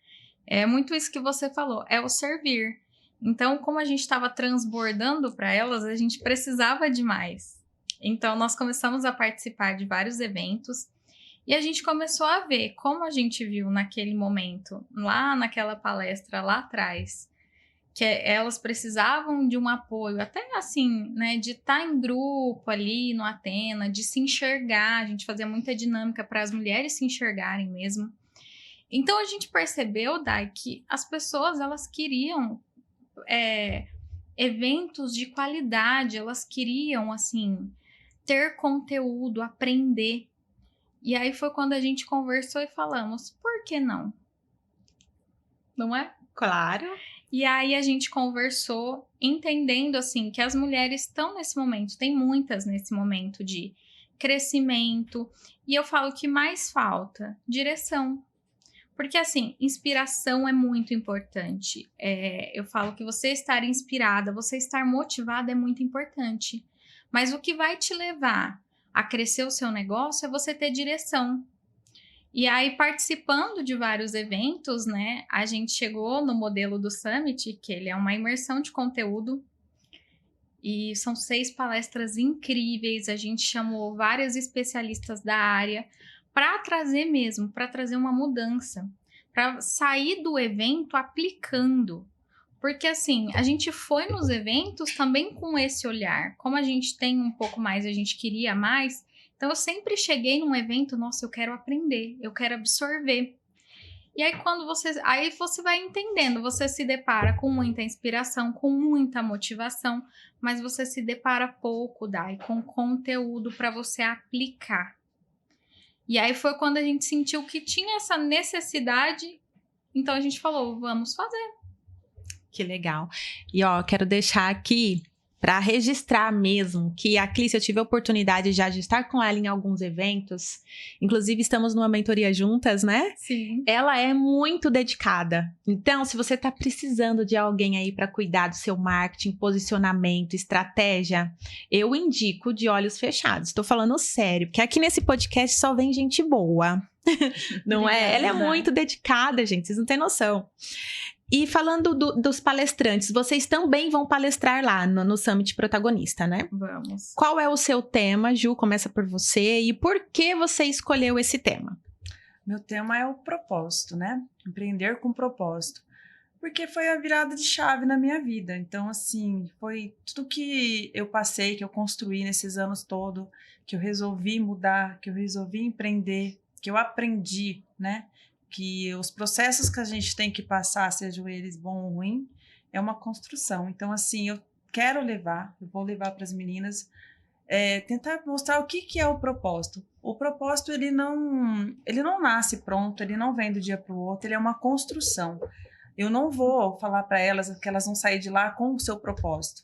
É muito isso que você falou, é o servir. Então, como a gente estava transbordando para elas, a gente precisava de mais. Então, nós começamos a participar de vários eventos e a gente começou a ver, como a gente viu naquele momento, lá naquela palestra lá atrás, que elas precisavam de um apoio, até assim, né, de estar em grupo ali no Athena, de se enxergar, a gente fazia muita dinâmica para as mulheres se enxergarem mesmo. Então a gente percebeu, Dai, que as pessoas, elas queriam eventos de qualidade, elas queriam, assim, ter conteúdo, aprender. E aí foi quando a gente conversou e falamos, por que não? Não é? Claro. E aí a gente conversou, entendendo assim que as mulheres estão nesse momento, tem muitas nesse momento de crescimento, e eu falo que mais falta direção. Porque assim, inspiração é muito importante. Eu falo que você estar inspirada, você estar motivada é muito importante. Mas o que vai te levar a crescer o seu negócio é você ter direção. E aí, participando de vários eventos, né, a gente chegou no modelo do Summit, que ele é uma imersão de conteúdo, e são 6 palestras incríveis, a gente chamou vários especialistas da área para trazer mesmo, para trazer uma mudança, para sair do evento aplicando. Porque assim, a gente foi nos eventos também com esse olhar, como a gente tem um pouco mais, a gente queria mais, então eu sempre cheguei num evento, nossa, eu quero aprender, eu quero absorver. E aí aí você vai entendendo, você se depara com muita inspiração, com muita motivação, mas você se depara pouco, Dai, com conteúdo para você aplicar. E aí foi quando a gente sentiu que tinha essa necessidade, então a gente falou, vamos fazer. Que legal. E ó, quero deixar aqui para registrar mesmo que a Clícia, eu tive a oportunidade já de estar com ela em alguns eventos. Inclusive, estamos numa mentoria juntas, né? Sim. Ela é muito dedicada. Então, se você está precisando de alguém aí para cuidar do seu marketing, posicionamento, estratégia, eu indico de olhos fechados. Estou falando sério, porque aqui nesse podcast só vem gente boa. Não é? Ela é muito dedicada, gente. Vocês não têm noção. E falando dos palestrantes, vocês também vão palestrar lá no Summit Protagonista, né? Vamos. Qual é o seu tema, Ju? Começa por você. E por que você escolheu esse tema? Meu tema é o propósito, né? Empreender com propósito. Porque foi a virada de chave na minha vida. Então, assim, foi tudo que eu passei, que eu construí nesses anos todos, que eu resolvi mudar, que eu resolvi empreender, que eu aprendi, né? Que os processos que a gente tem que passar, sejam eles bons ou ruins, é uma construção. Então, assim, eu vou levar para as meninas, tentar mostrar o que é o propósito. O propósito, ele não nasce pronto, ele não vem do dia para o outro, ele é uma construção. Eu não vou falar para elas que elas vão sair de lá com o seu propósito.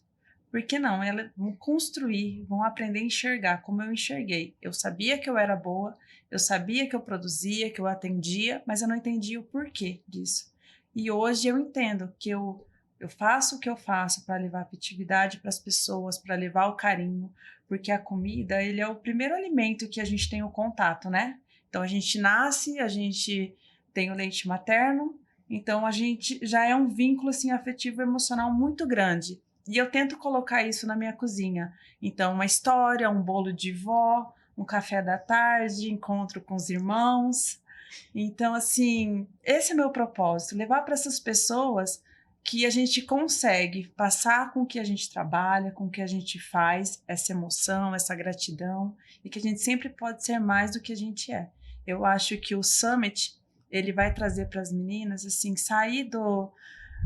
Por que não? Elas vão construir, vão aprender a enxergar como eu enxerguei. Eu sabia que eu era boa, eu sabia que eu produzia, que eu atendia, mas eu não entendia o porquê disso. E hoje eu entendo que eu Eu faço o que eu faço para levar afetividade para as pessoas, para levar o carinho, porque a comida, ele é o primeiro alimento que a gente tem o contato, né? Então, a gente nasce, a gente tem o leite materno, então a gente já é um vínculo, assim, afetivo e emocional muito grande. E eu tento colocar isso na minha cozinha. Então, uma história, um bolo de vó, um café da tarde, encontro com os irmãos. Então, assim, esse é o meu propósito, levar para essas pessoas que a gente consegue passar com o que a gente trabalha, com o que a gente faz, essa emoção, essa gratidão, e que a gente sempre pode ser mais do que a gente é. Eu acho que o Summit, ele vai trazer para as meninas, assim, sair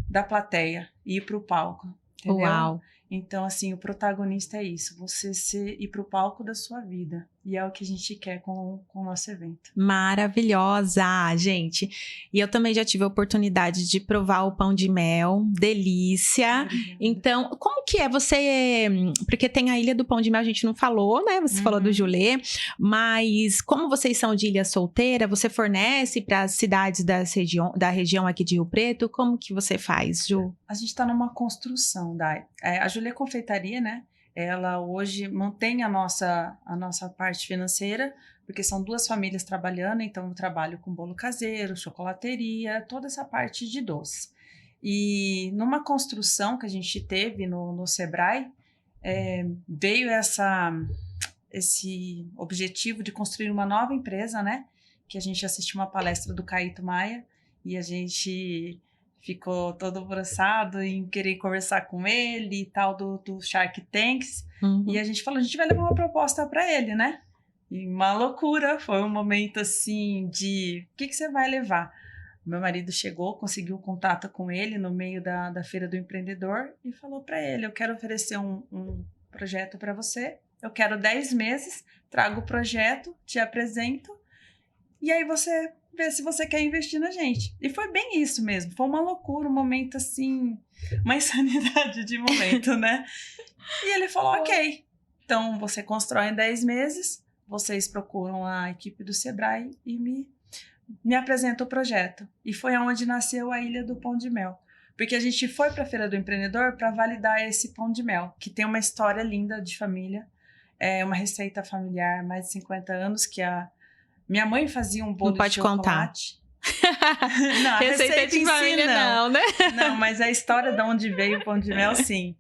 da plateia e ir para o palco, entendeu? Uau! Então, assim, o protagonista é isso, você ir para o palco da sua vida. E é o que a gente quer com o nosso evento. Maravilhosa, gente. E eu também já tive a oportunidade de provar o pão de mel. Delícia. Então, como que é você... Porque tem a Ilha do Pão de Mel, a gente não falou, né? Você falou do Julê. Mas como vocês são de ilha solteira, você fornece para as cidades da região aqui de Rio Preto? Como que você faz, Ju? A gente está numa construção, Dai. A Julê Confeitaria, né? Ela hoje mantém a nossa parte financeira, porque são 2 famílias trabalhando, então eu trabalho com bolo caseiro, chocolateria, toda essa parte de doce. E numa construção que a gente teve no Sebrae, veio esse objetivo de construir uma nova empresa, né? Que a gente assistiu uma palestra do Caíto Maia e a gente ficou todo alvoroçado em querer conversar com ele e tal, do Shark Tanks. E a gente falou, a gente vai levar uma proposta para ele, né? E uma loucura, foi um momento assim de, o que você vai levar? Meu marido chegou, conseguiu contato com ele no meio da Feira do Empreendedor e falou para ele, eu quero oferecer um projeto para você, eu quero 10 meses, trago o projeto, te apresento, e aí você ver se você quer investir na gente. E foi bem isso mesmo. Foi uma loucura, um momento assim, uma insanidade de momento, né? E ele falou, ok, então você constrói em 10 meses, vocês procuram a equipe do Sebrae e me apresenta o projeto. E foi onde nasceu a Ilha do Pão de Mel. Porque a gente foi para a Feira do Empreendedor para validar esse pão de mel, que tem uma história linda de família, é uma receita familiar, mais de 50 anos, que minha mãe fazia um bolo não pode de chocolate. Contar. Não, a receita de família não, né? Não, mas a história de onde veio o pão de mel, sim.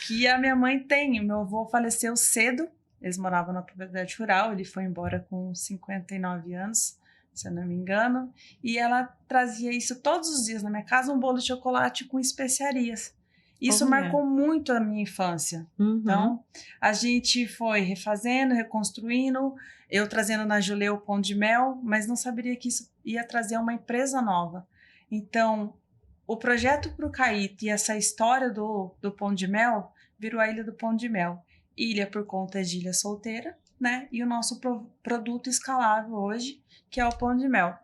Que a minha mãe tem. Meu avô faleceu cedo. Eles moravam na propriedade rural. Ele foi embora com 59 anos, se eu não me engano. E ela trazia isso todos os dias na minha casa, um bolo de chocolate com especiarias. Isso marcou muito a minha infância. Então, a gente foi refazendo, reconstruindo, eu trazendo na Julê o pão de mel, mas não saberia que isso ia trazer uma empresa nova. Então, o projeto para o Caíto e essa história do pão de mel virou a Ilha do Pão de Mel. Ilha por conta de ilha solteira, né? E o nosso produto escalável hoje, que é o pão de mel.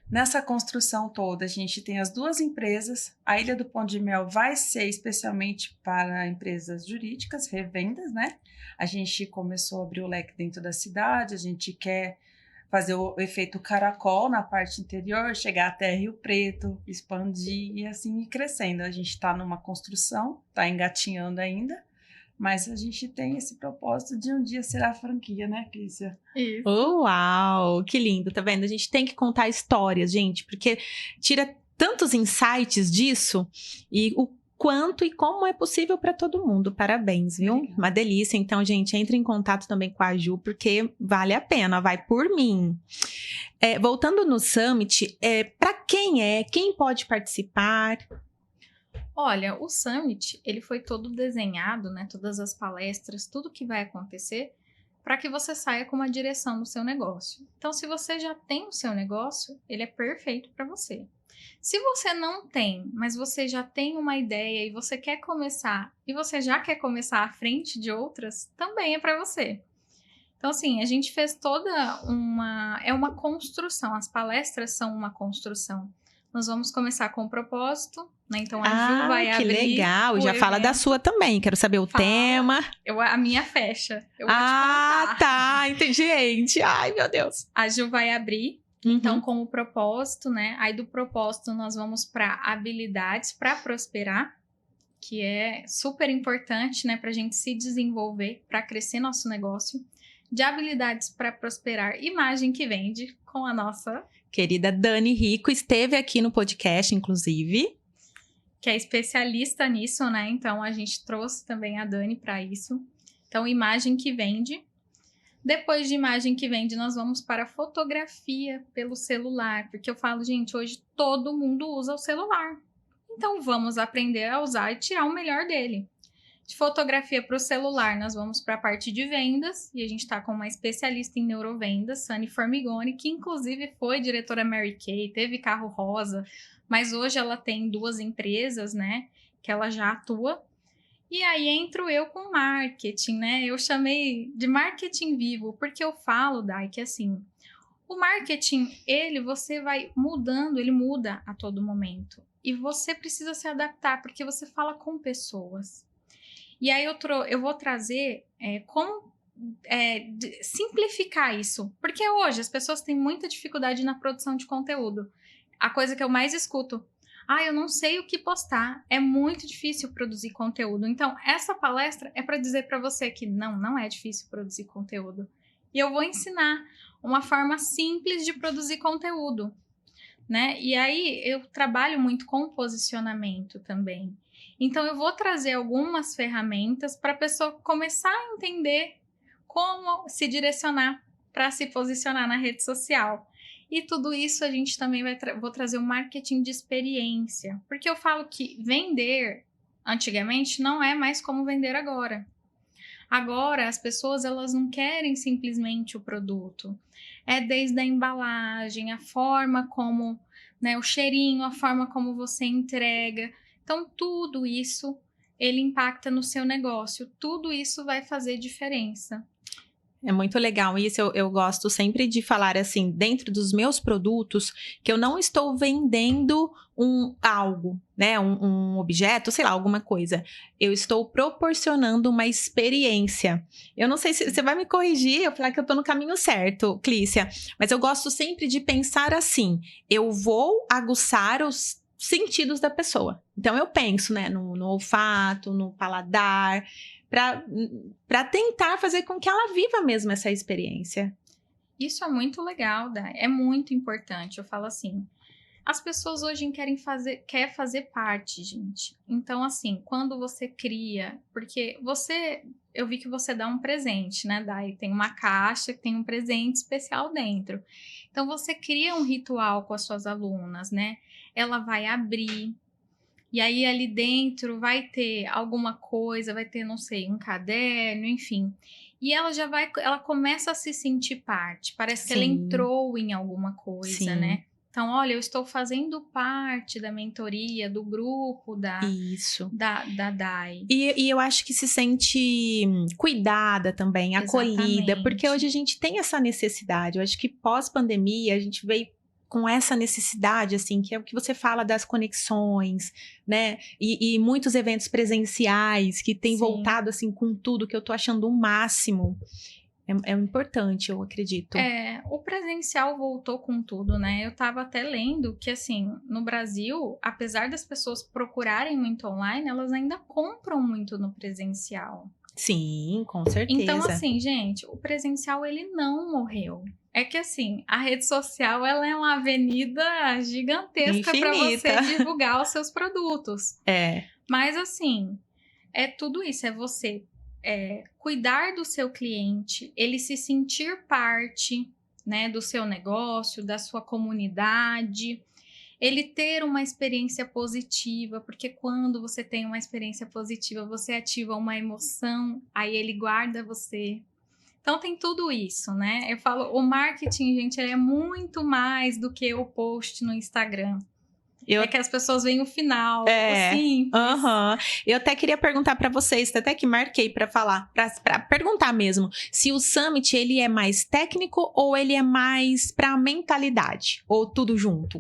Nessa construção toda, a gente tem as 2 empresas. A Ilha do Pão de Mel vai ser especialmente para empresas jurídicas, revendas, né? A gente começou a abrir o leque dentro da cidade, a gente quer fazer o efeito caracol na parte interior, chegar até Rio Preto, expandir e assim ir crescendo. A gente está numa construção, está engatinhando ainda, mas a gente tem esse propósito de um dia ser a franquia, né, Clícia? Isso. Uau, que lindo, tá vendo? A gente tem que contar histórias, gente, porque tira tantos insights disso e o quanto e como é possível para todo mundo. Parabéns, viu? Obrigada. Uma delícia. Então, gente, entre em contato também com a Ju, porque vale a pena, vai por mim. Voltando no Summit, para quem pode participar? Olha, o Summit, ele foi todo desenhado, né? Todas as palestras, tudo que vai acontecer, para que você saia com uma direção no seu negócio. Então, se você já tem o seu negócio, ele é perfeito para você. Se você não tem, mas você já tem uma ideia e você quer começar, e você já quer começar à frente de outras, também é para você. Então, assim, a gente fez toda uma construção, as palestras são uma construção. Nós vamos começar com o propósito, né? Então a Ju vai abrir. Que legal! Já fala da sua também, quero saber o tema. A minha fecha. Eu vou te contar. Tá, entendi, gente. Ai, meu Deus. A Ju vai abrir Então, com o propósito, né? Aí do propósito nós vamos para habilidades para prosperar, que é super importante, né, para a gente se desenvolver, para crescer nosso negócio. De habilidades para prosperar, imagem que vende, com a nossa querida Dani Rico, esteve aqui no podcast, inclusive. Que é especialista nisso, né? Então, a gente trouxe também a Dani para isso. Então, imagem que vende. Depois de imagem que vende, nós vamos para fotografia pelo celular. Porque eu falo, gente, hoje todo mundo usa o celular. Então, vamos aprender a usar e tirar o melhor dele. De fotografia para o celular, nós vamos para a parte de vendas. E a gente está com uma especialista em neurovendas, Sani Formigoni, que inclusive foi diretora Mary Kay, teve carro rosa. Mas hoje ela tem 2 empresas, né? Que ela já atua. E aí entro eu com marketing, né? Eu chamei de marketing vivo, porque eu falo, Dai, que assim, o marketing, você vai mudando, ele muda a todo momento. E você precisa se adaptar, porque você fala com pessoas. E aí eu vou trazer como simplificar isso. Porque hoje as pessoas têm muita dificuldade na produção de conteúdo. A coisa que eu mais escuto, eu não sei o que postar, é muito difícil produzir conteúdo. Então, essa palestra é para dizer para você que não é difícil produzir conteúdo. E eu vou ensinar uma forma simples de produzir conteúdo, né? E aí, eu trabalho muito com posicionamento também. Então, eu vou trazer algumas ferramentas para a pessoa começar a entender como se direcionar para se posicionar na rede social. E tudo isso a gente também vou trazer o marketing de experiência. Porque eu falo que vender, antigamente, não é mais como vender agora. Agora, as pessoas, elas não querem simplesmente o produto. É desde a embalagem, a forma como, né, o cheirinho, a forma como você entrega. Então, tudo isso, ele impacta no seu negócio. Tudo isso vai fazer diferença. É muito legal isso, eu gosto sempre de falar assim, dentro dos meus produtos, que eu não estou vendendo algo, né, um objeto, sei lá, alguma coisa. Eu estou proporcionando uma experiência. Eu não sei se você vai me corrigir, eu falar que eu estou no caminho certo, Clícia, mas eu gosto sempre de pensar assim, eu vou aguçar os sentidos da pessoa. Então, eu penso, né, no olfato, no paladar, para tentar fazer com que ela viva mesmo essa experiência. Isso é muito legal, Dai. É muito importante. Eu falo assim, as pessoas hoje querem fazer parte, gente. Então, assim, quando você cria, porque eu vi que você dá um presente, né, Dai? Tem uma caixa que tem um presente especial dentro. Então, você cria um ritual com as suas alunas, né? Ela vai abrir. E aí, ali dentro vai ter alguma coisa, vai ter, não sei, um caderno, enfim. E ela começa a se sentir parte. Parece que ela entrou em alguma coisa, né? Então, olha, eu estou fazendo parte da mentoria, do grupo da DAI. E eu acho que se sente cuidada também, acolhida, porque hoje a gente tem essa necessidade. Eu acho que pós-pandemia a gente veio com essa necessidade, assim, que é o que você fala das conexões, né? E muitos eventos presenciais que têm voltado, assim, com tudo, que eu tô achando o máximo. É importante, eu acredito. O presencial voltou com tudo, né? Eu tava até lendo que, assim, no Brasil, apesar das pessoas procurarem muito online, elas ainda compram muito no presencial. Sim, com certeza. Então, assim, gente, o presencial, ele não morreu. É que, assim, a rede social, ela é uma avenida gigantesca para você divulgar os seus produtos. Mas, assim, é tudo isso. É você cuidar do seu cliente, ele se sentir parte, né, do seu negócio, da sua comunidade, ele ter uma experiência positiva, porque quando você tem uma experiência positiva, você ativa uma emoção, aí ele guarda você. Então, tem tudo isso, né? Eu falo, o marketing, gente, é muito mais do que o post no Instagram. É que as pessoas veem o final, o simples. Eu até queria perguntar para vocês, até que marquei para falar, para perguntar mesmo, se o Summit, ele é mais técnico ou ele é mais para mentalidade? Ou tudo junto?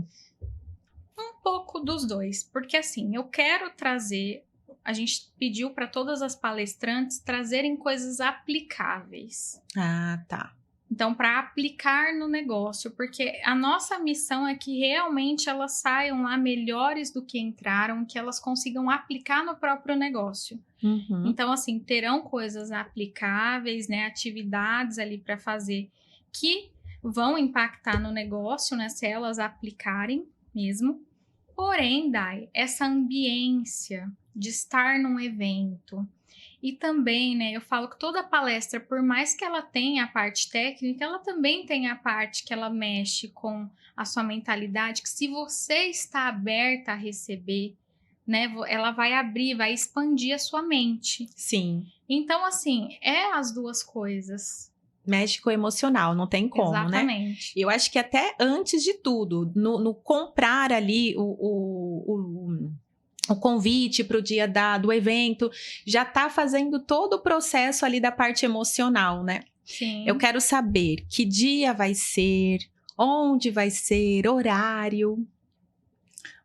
Um pouco dos dois, porque assim, eu quero trazer, a gente pediu para todas as palestrantes trazerem coisas aplicáveis. Ah, tá. Então, para aplicar no negócio, porque a nossa missão é que realmente elas saiam lá melhores do que entraram, que elas consigam aplicar no próprio negócio. Uhum. Então, assim, terão coisas aplicáveis, né, atividades ali para fazer que vão impactar no negócio, né, se elas aplicarem mesmo. Porém, Dai, essa ambiência de estar num evento, e também, né, eu falo que toda palestra, por mais que ela tenha a parte técnica, ela também tem a parte que ela mexe com a sua mentalidade, que se você está aberta a receber, né, ela vai abrir, vai expandir a sua mente. Sim. Então, assim, é as duas coisas. Mexe com o emocional, não tem como, né? Exatamente. Eu acho que até antes de tudo, no comprar ali o convite para o dia do evento, já tá fazendo todo o processo ali da parte emocional, né? Sim. Eu quero saber que dia vai ser, onde vai ser, horário.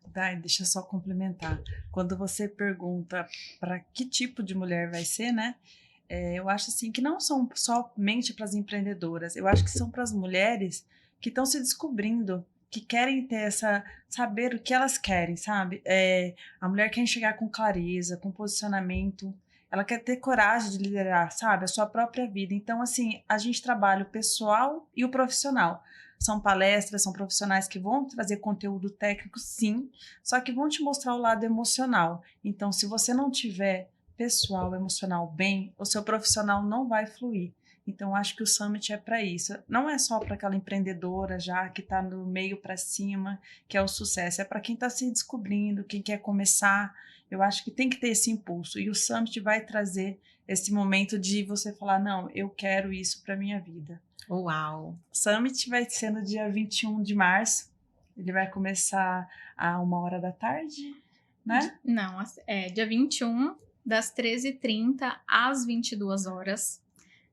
Dai, deixa eu só complementar. Quando você pergunta para que tipo de mulher vai ser, né? Eu acho assim que não são somente para as empreendedoras, eu acho que são para as mulheres que estão se descobrindo, que querem ter saber o que elas querem, sabe? A mulher quer chegar com clareza, com posicionamento, ela quer ter coragem de liderar, sabe? A sua própria vida. Então, assim, a gente trabalha o pessoal e o profissional. São palestras, são profissionais que vão trazer conteúdo técnico, sim, só que vão te mostrar o lado emocional. Então, se você não tiver pessoal, emocional bem, o seu profissional não vai fluir. Então, acho que o Summit é para isso. Não é só para aquela empreendedora já que está no meio para cima, que é o sucesso. É para quem está se descobrindo, quem quer começar. Eu acho que tem que ter esse impulso. E o Summit vai trazer esse momento de você falar, não, eu quero isso para minha vida. Uau! O Summit vai ser no dia 21 de março. Ele vai começar a 13h, né? Não, dia 21, das 13h30 às 22h.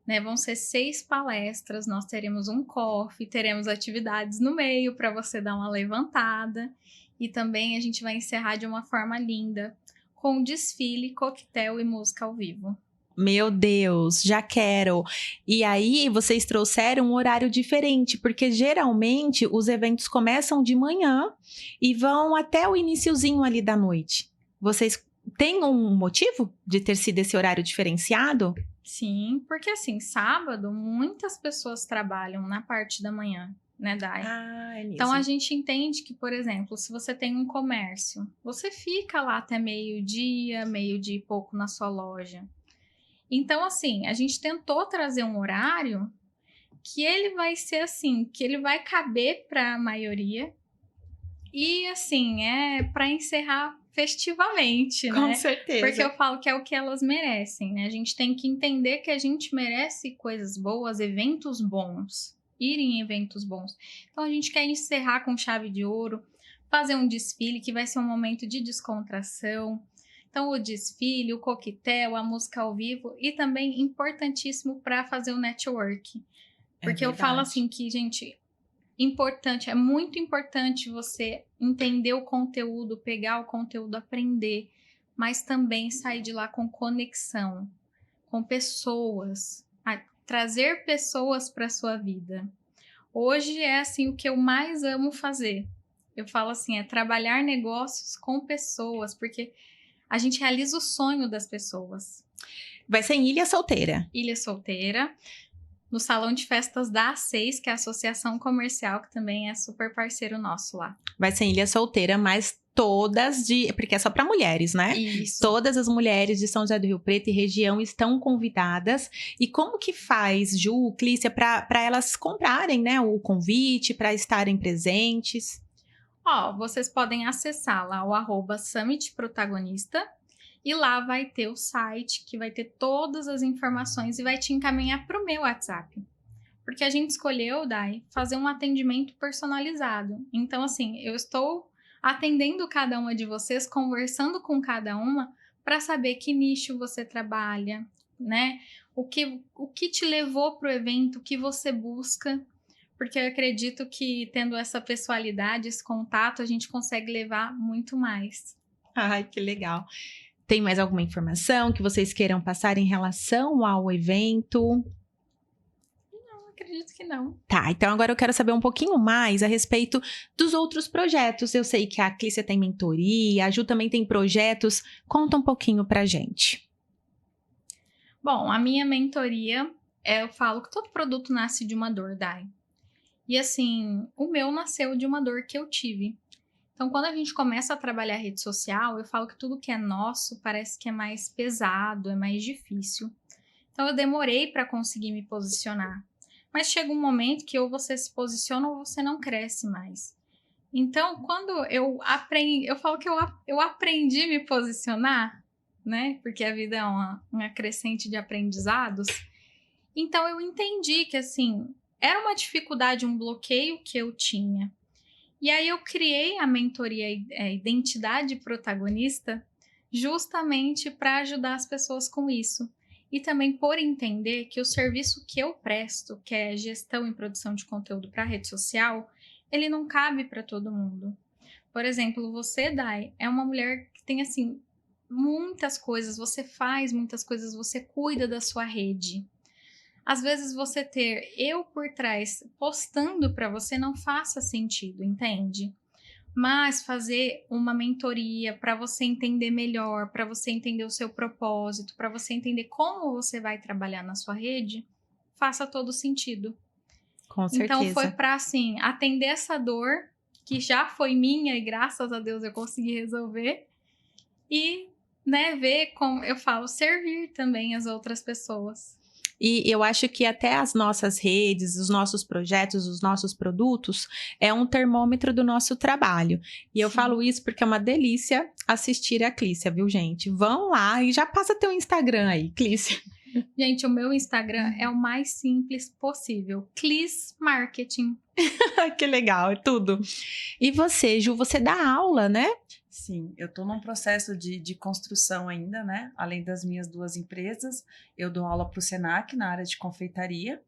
Né, vão ser 6 palestras, nós teremos um coffee, teremos atividades no meio para você dar uma levantada. E também a gente vai encerrar de uma forma linda, com desfile, coquetel e música ao vivo. Meu Deus, já quero. E aí, vocês trouxeram um horário diferente, porque geralmente os eventos começam de manhã e vão até o iniciozinho ali da noite. Vocês têm um motivo de ter sido esse horário diferenciado? Sim, porque assim, sábado, muitas pessoas trabalham na parte da manhã, né, Dai? Ah, é mesmo. Então, a gente entende que, por exemplo, se você tem um comércio, você fica lá até meio-dia e pouco na sua loja. Então, assim, a gente tentou trazer um horário que ele vai ser assim, que ele vai caber para a maioria e, assim, para encerrar festivamente, Com né? certeza. Porque eu falo que é o que elas merecem, né? A gente tem que entender que a gente merece coisas boas, eventos bons, ir em eventos bons. Então, a gente quer encerrar com chave de ouro, fazer um desfile que vai ser um momento de descontração. Então, o desfile, o coquetel, a música ao vivo e também importantíssimo para fazer o network. Porque eu falo assim que, gente, importante, é muito importante você entender o conteúdo, pegar o conteúdo, aprender, mas também sair de lá com conexão, com pessoas, trazer pessoas para sua vida. Hoje é assim o que eu mais amo fazer. Eu falo assim, é trabalhar negócios com pessoas, porque a gente realiza o sonho das pessoas. Vai ser em Ilha Solteira. Ilha Solteira, no Salão de Festas da A6, que é a Associação Comercial, que também é super parceiro nosso lá. Vai ser em Ilha Solteira, mas todas porque é só para mulheres, né? Isso. Todas as mulheres de São José do Rio Preto e região estão convidadas. E como que faz, Ju, Clícia, para elas comprarem, né, o convite, para estarem presentes? Vocês podem acessar lá o @summitprotagonista e lá vai ter o site que vai ter todas as informações e vai te encaminhar para o meu WhatsApp. Porque a gente escolheu, Dai, fazer um atendimento personalizado. Então, assim, eu estou atendendo cada uma de vocês, conversando com cada uma para saber que nicho você trabalha, né? O que te levou para o evento, o que você busca. Porque eu acredito que tendo essa pessoalidade, esse contato, a gente consegue levar muito mais. Ai, que legal. Tem mais alguma informação que vocês queiram passar em relação ao evento? Acredito que não. Tá, então agora eu quero saber um pouquinho mais a respeito dos outros projetos. Eu sei que a Clícia tem mentoria, a Ju também tem projetos. Conta um pouquinho pra gente. Bom, a minha mentoria, eu falo que todo produto nasce de uma dor, Dai. E assim, o meu nasceu de uma dor que eu tive. Então, quando a gente começa a trabalhar rede social, eu falo que tudo que é nosso parece que é mais pesado, é mais difícil. Então, eu demorei para conseguir me posicionar. Mas chega um momento que ou você se posiciona ou você não cresce mais. Então, quando eu aprendi, eu falo que eu aprendi a me posicionar, né? Porque a vida é uma crescente de aprendizados. Então, eu entendi que, assim, era uma dificuldade, um bloqueio que eu tinha. E aí eu criei a mentoria Identidade Protagonista justamente para ajudar as pessoas com isso. E também por entender que o serviço que eu presto, que é gestão e produção de conteúdo para rede social, ele não cabe para todo mundo. Por exemplo, você, Dai, é uma mulher que tem, assim, muitas coisas, você faz muitas coisas, você cuida da sua rede. Às vezes você ter eu por trás postando para você não faça sentido, entende? Mas fazer uma mentoria para você entender melhor, para você entender o seu propósito, para você entender como você vai trabalhar na sua rede, faça todo sentido. Com certeza. Então foi para, assim, atender essa dor que já foi minha e graças a Deus eu consegui resolver e, né, ver como eu falo, servir também as outras pessoas. E eu acho que até as nossas redes, os nossos projetos, os nossos produtos, é um termômetro do nosso trabalho. E eu falo isso porque é uma delícia assistir a Clícia, viu, gente? Vão lá e já passa teu Instagram aí, Clícia. Gente, o meu Instagram é o mais simples possível. Clis Marketing. Que legal, é tudo. E você, Ju, você dá aula, né? Sim, eu estou num processo de construção ainda, né? Além das minhas 2 empresas, eu dou aula para o Senac na área de confeitaria.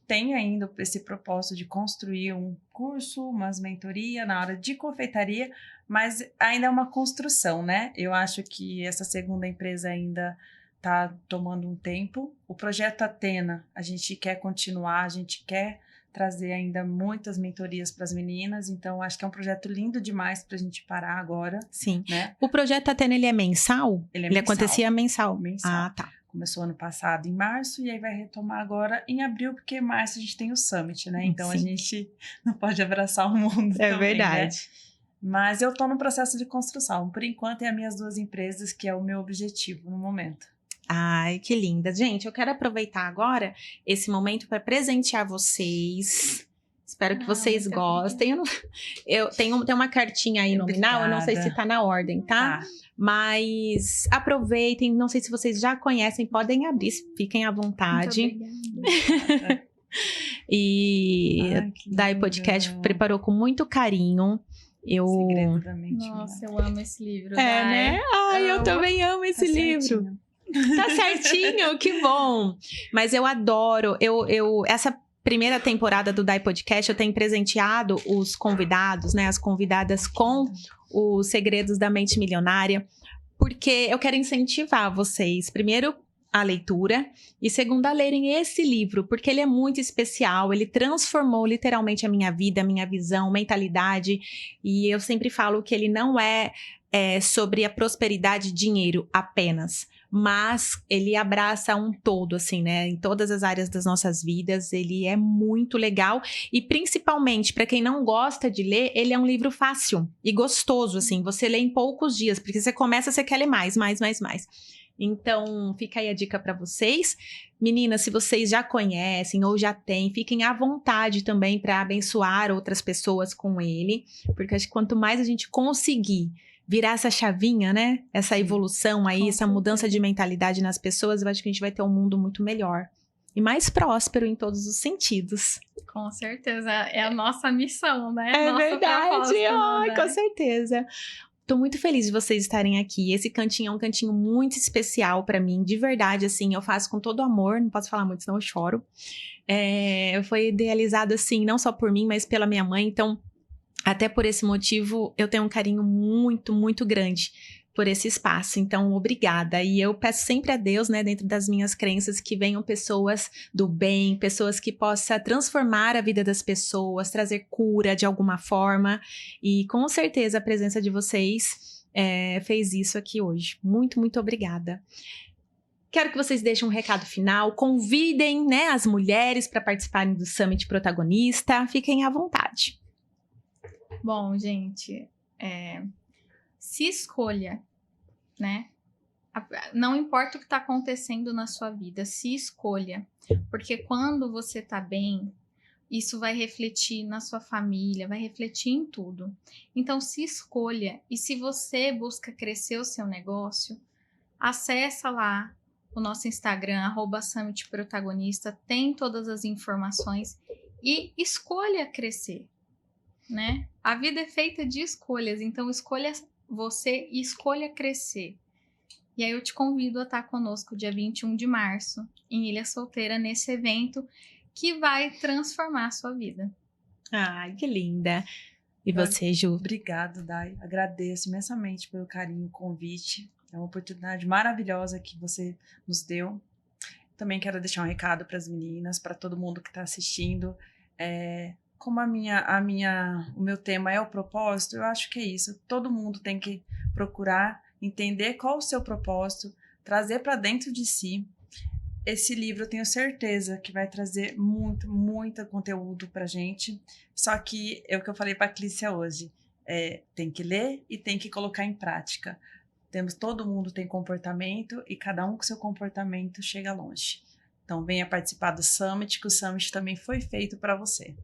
Tenho ainda esse propósito de construir um curso, umas mentoria na área de confeitaria, mas ainda é uma construção, né? Eu acho que essa segunda empresa ainda está tomando um tempo. O projeto Atena, a gente quer continuar, a gente quer trazer ainda muitas mentorias para as meninas, então acho que é um projeto lindo demais para a gente parar agora. Sim. Né? O projeto Atena, ele é mensal? Ele mensal. Acontecia mensal? Mensal. Ah, tá. Começou ano passado em março e aí vai retomar agora em abril, porque em março a gente tem o Summit, né? Então Sim. a gente não pode abraçar o mundo É também, verdade. Né? Mas eu estou no processo de construção. Por enquanto é as minhas 2 empresas que é o meu objetivo no momento. Ai, que linda. Gente, eu quero aproveitar agora esse momento para presentear vocês. Espero que vocês gostem. Eu tenho uma cartinha aí nominal, eu não sei se tá na ordem, tá? Mas aproveitem, não sei se vocês já conhecem, podem abrir, fiquem à vontade. Muito E Dai Podcast preparou com muito carinho. Segredo da Mente. Nossa, eu amo esse livro. É, né? Ai, eu também amo esse livro. Certinho. Tá certinho, que bom. Mas eu adoro, essa primeira temporada do Dai Podcast, eu tenho presenteado os convidados, né, as convidadas com os segredos da mente milionária, porque eu quero incentivar vocês, primeiro, a leitura, e segundo, a lerem esse livro, porque ele é muito especial, ele transformou literalmente a minha vida, a minha visão, mentalidade, e eu sempre falo que ele não é sobre a prosperidade e dinheiro apenas, mas ele abraça um todo, assim, né? Em todas as áreas das nossas vidas, ele é muito legal e principalmente para quem não gosta de ler, ele é um livro fácil e gostoso, assim, você lê em poucos dias, porque você começa, você quer ler mais. Então, fica aí a dica para vocês. Meninas, se vocês já conhecem ou já têm, fiquem à vontade também para abençoar outras pessoas com ele, porque acho que quanto mais a gente conseguir virar essa chavinha, né? Essa evolução aí, essa mudança de mentalidade nas pessoas, eu acho que a gente vai ter um mundo muito melhor. E mais próspero em todos os sentidos. Com certeza. É a nossa missão, né? É nossa verdade. Ai, né? com certeza. Tô muito feliz de vocês estarem aqui. Esse cantinho é um cantinho muito especial pra mim. De verdade, assim, eu faço com todo amor. Não posso falar muito, senão eu choro. Foi idealizado, assim, não só por mim, mas pela minha mãe. Então, até por esse motivo, eu tenho um carinho muito, muito grande por esse espaço. Então, obrigada. E eu peço sempre a Deus, né, dentro das minhas crenças, que venham pessoas do bem, pessoas que possam transformar a vida das pessoas, trazer cura de alguma forma. E com certeza a presença de vocês fez isso aqui hoje. Muito, muito obrigada. Quero que vocês deixem um recado final, convidem, né, as mulheres para participarem do Summit Protagonista. Fiquem à vontade. Bom, gente, se escolha, né? Não importa o que está acontecendo na sua vida, se escolha. Porque quando você está bem, isso vai refletir na sua família, vai refletir em tudo. Então, se escolha. E se você busca crescer o seu negócio, acessa lá o nosso Instagram, @SummitProtagonista, tem todas as informações e escolha crescer, né? A vida é feita de escolhas, então escolha você e escolha crescer. E aí eu te convido a estar conosco dia 21 de março, em Ilha Solteira, nesse evento que vai transformar a sua vida. Ai, que linda. E você, Ju? Obrigada, Dai. Agradeço imensamente pelo carinho, o convite. É uma oportunidade maravilhosa que você nos deu. Também quero deixar um recado para as meninas, para todo mundo que está assistindo. Como o meu tema é o propósito, eu acho que é isso. Todo mundo tem que procurar entender qual o seu propósito, trazer para dentro de si. Esse livro eu tenho certeza que vai trazer muito conteúdo para gente. Só que é o que eu falei para a Clícia hoje. Tem que ler e tem que colocar em prática. Todo mundo tem comportamento e cada um com seu comportamento chega longe. Então venha participar do Summit, que o Summit também foi feito para você.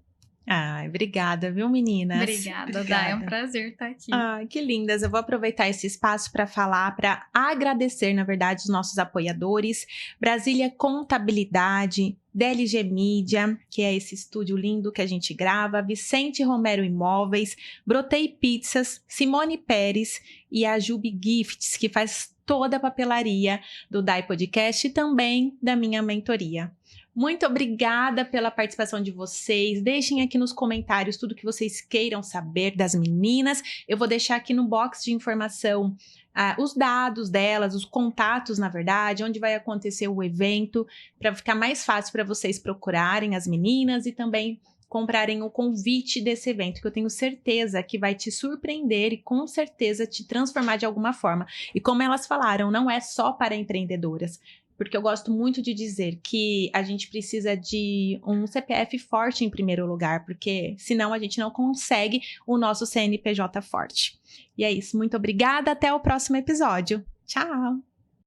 Ai, obrigada, viu, meninas? Obrigada, Dai, é um prazer estar aqui. Ai, que lindas. Eu vou aproveitar esse espaço para falar, para agradecer, na verdade, os nossos apoiadores. Brasília Contabilidade, DLG Mídia, que é esse estúdio lindo que a gente grava, Vicente Romero Imóveis, Brotei Pizzas, Simone Pérez e a Jubi Gifts, que faz toda a papelaria do Dai Podcast e também da minha mentoria. Muito obrigada pela participação de vocês. Deixem aqui nos comentários tudo que vocês queiram saber das meninas. Eu vou deixar aqui no box de informação os dados delas, os contatos, na verdade, onde vai acontecer o evento, para ficar mais fácil para vocês procurarem as meninas e também comprarem o convite desse evento, que eu tenho certeza que vai te surpreender e com certeza te transformar de alguma forma. E como elas falaram, não é só para empreendedoras. Porque eu gosto muito de dizer que a gente precisa de um CPF forte em primeiro lugar, porque senão a gente não consegue o nosso CNPJ forte. E é isso, muito obrigada, até o próximo episódio. Tchau!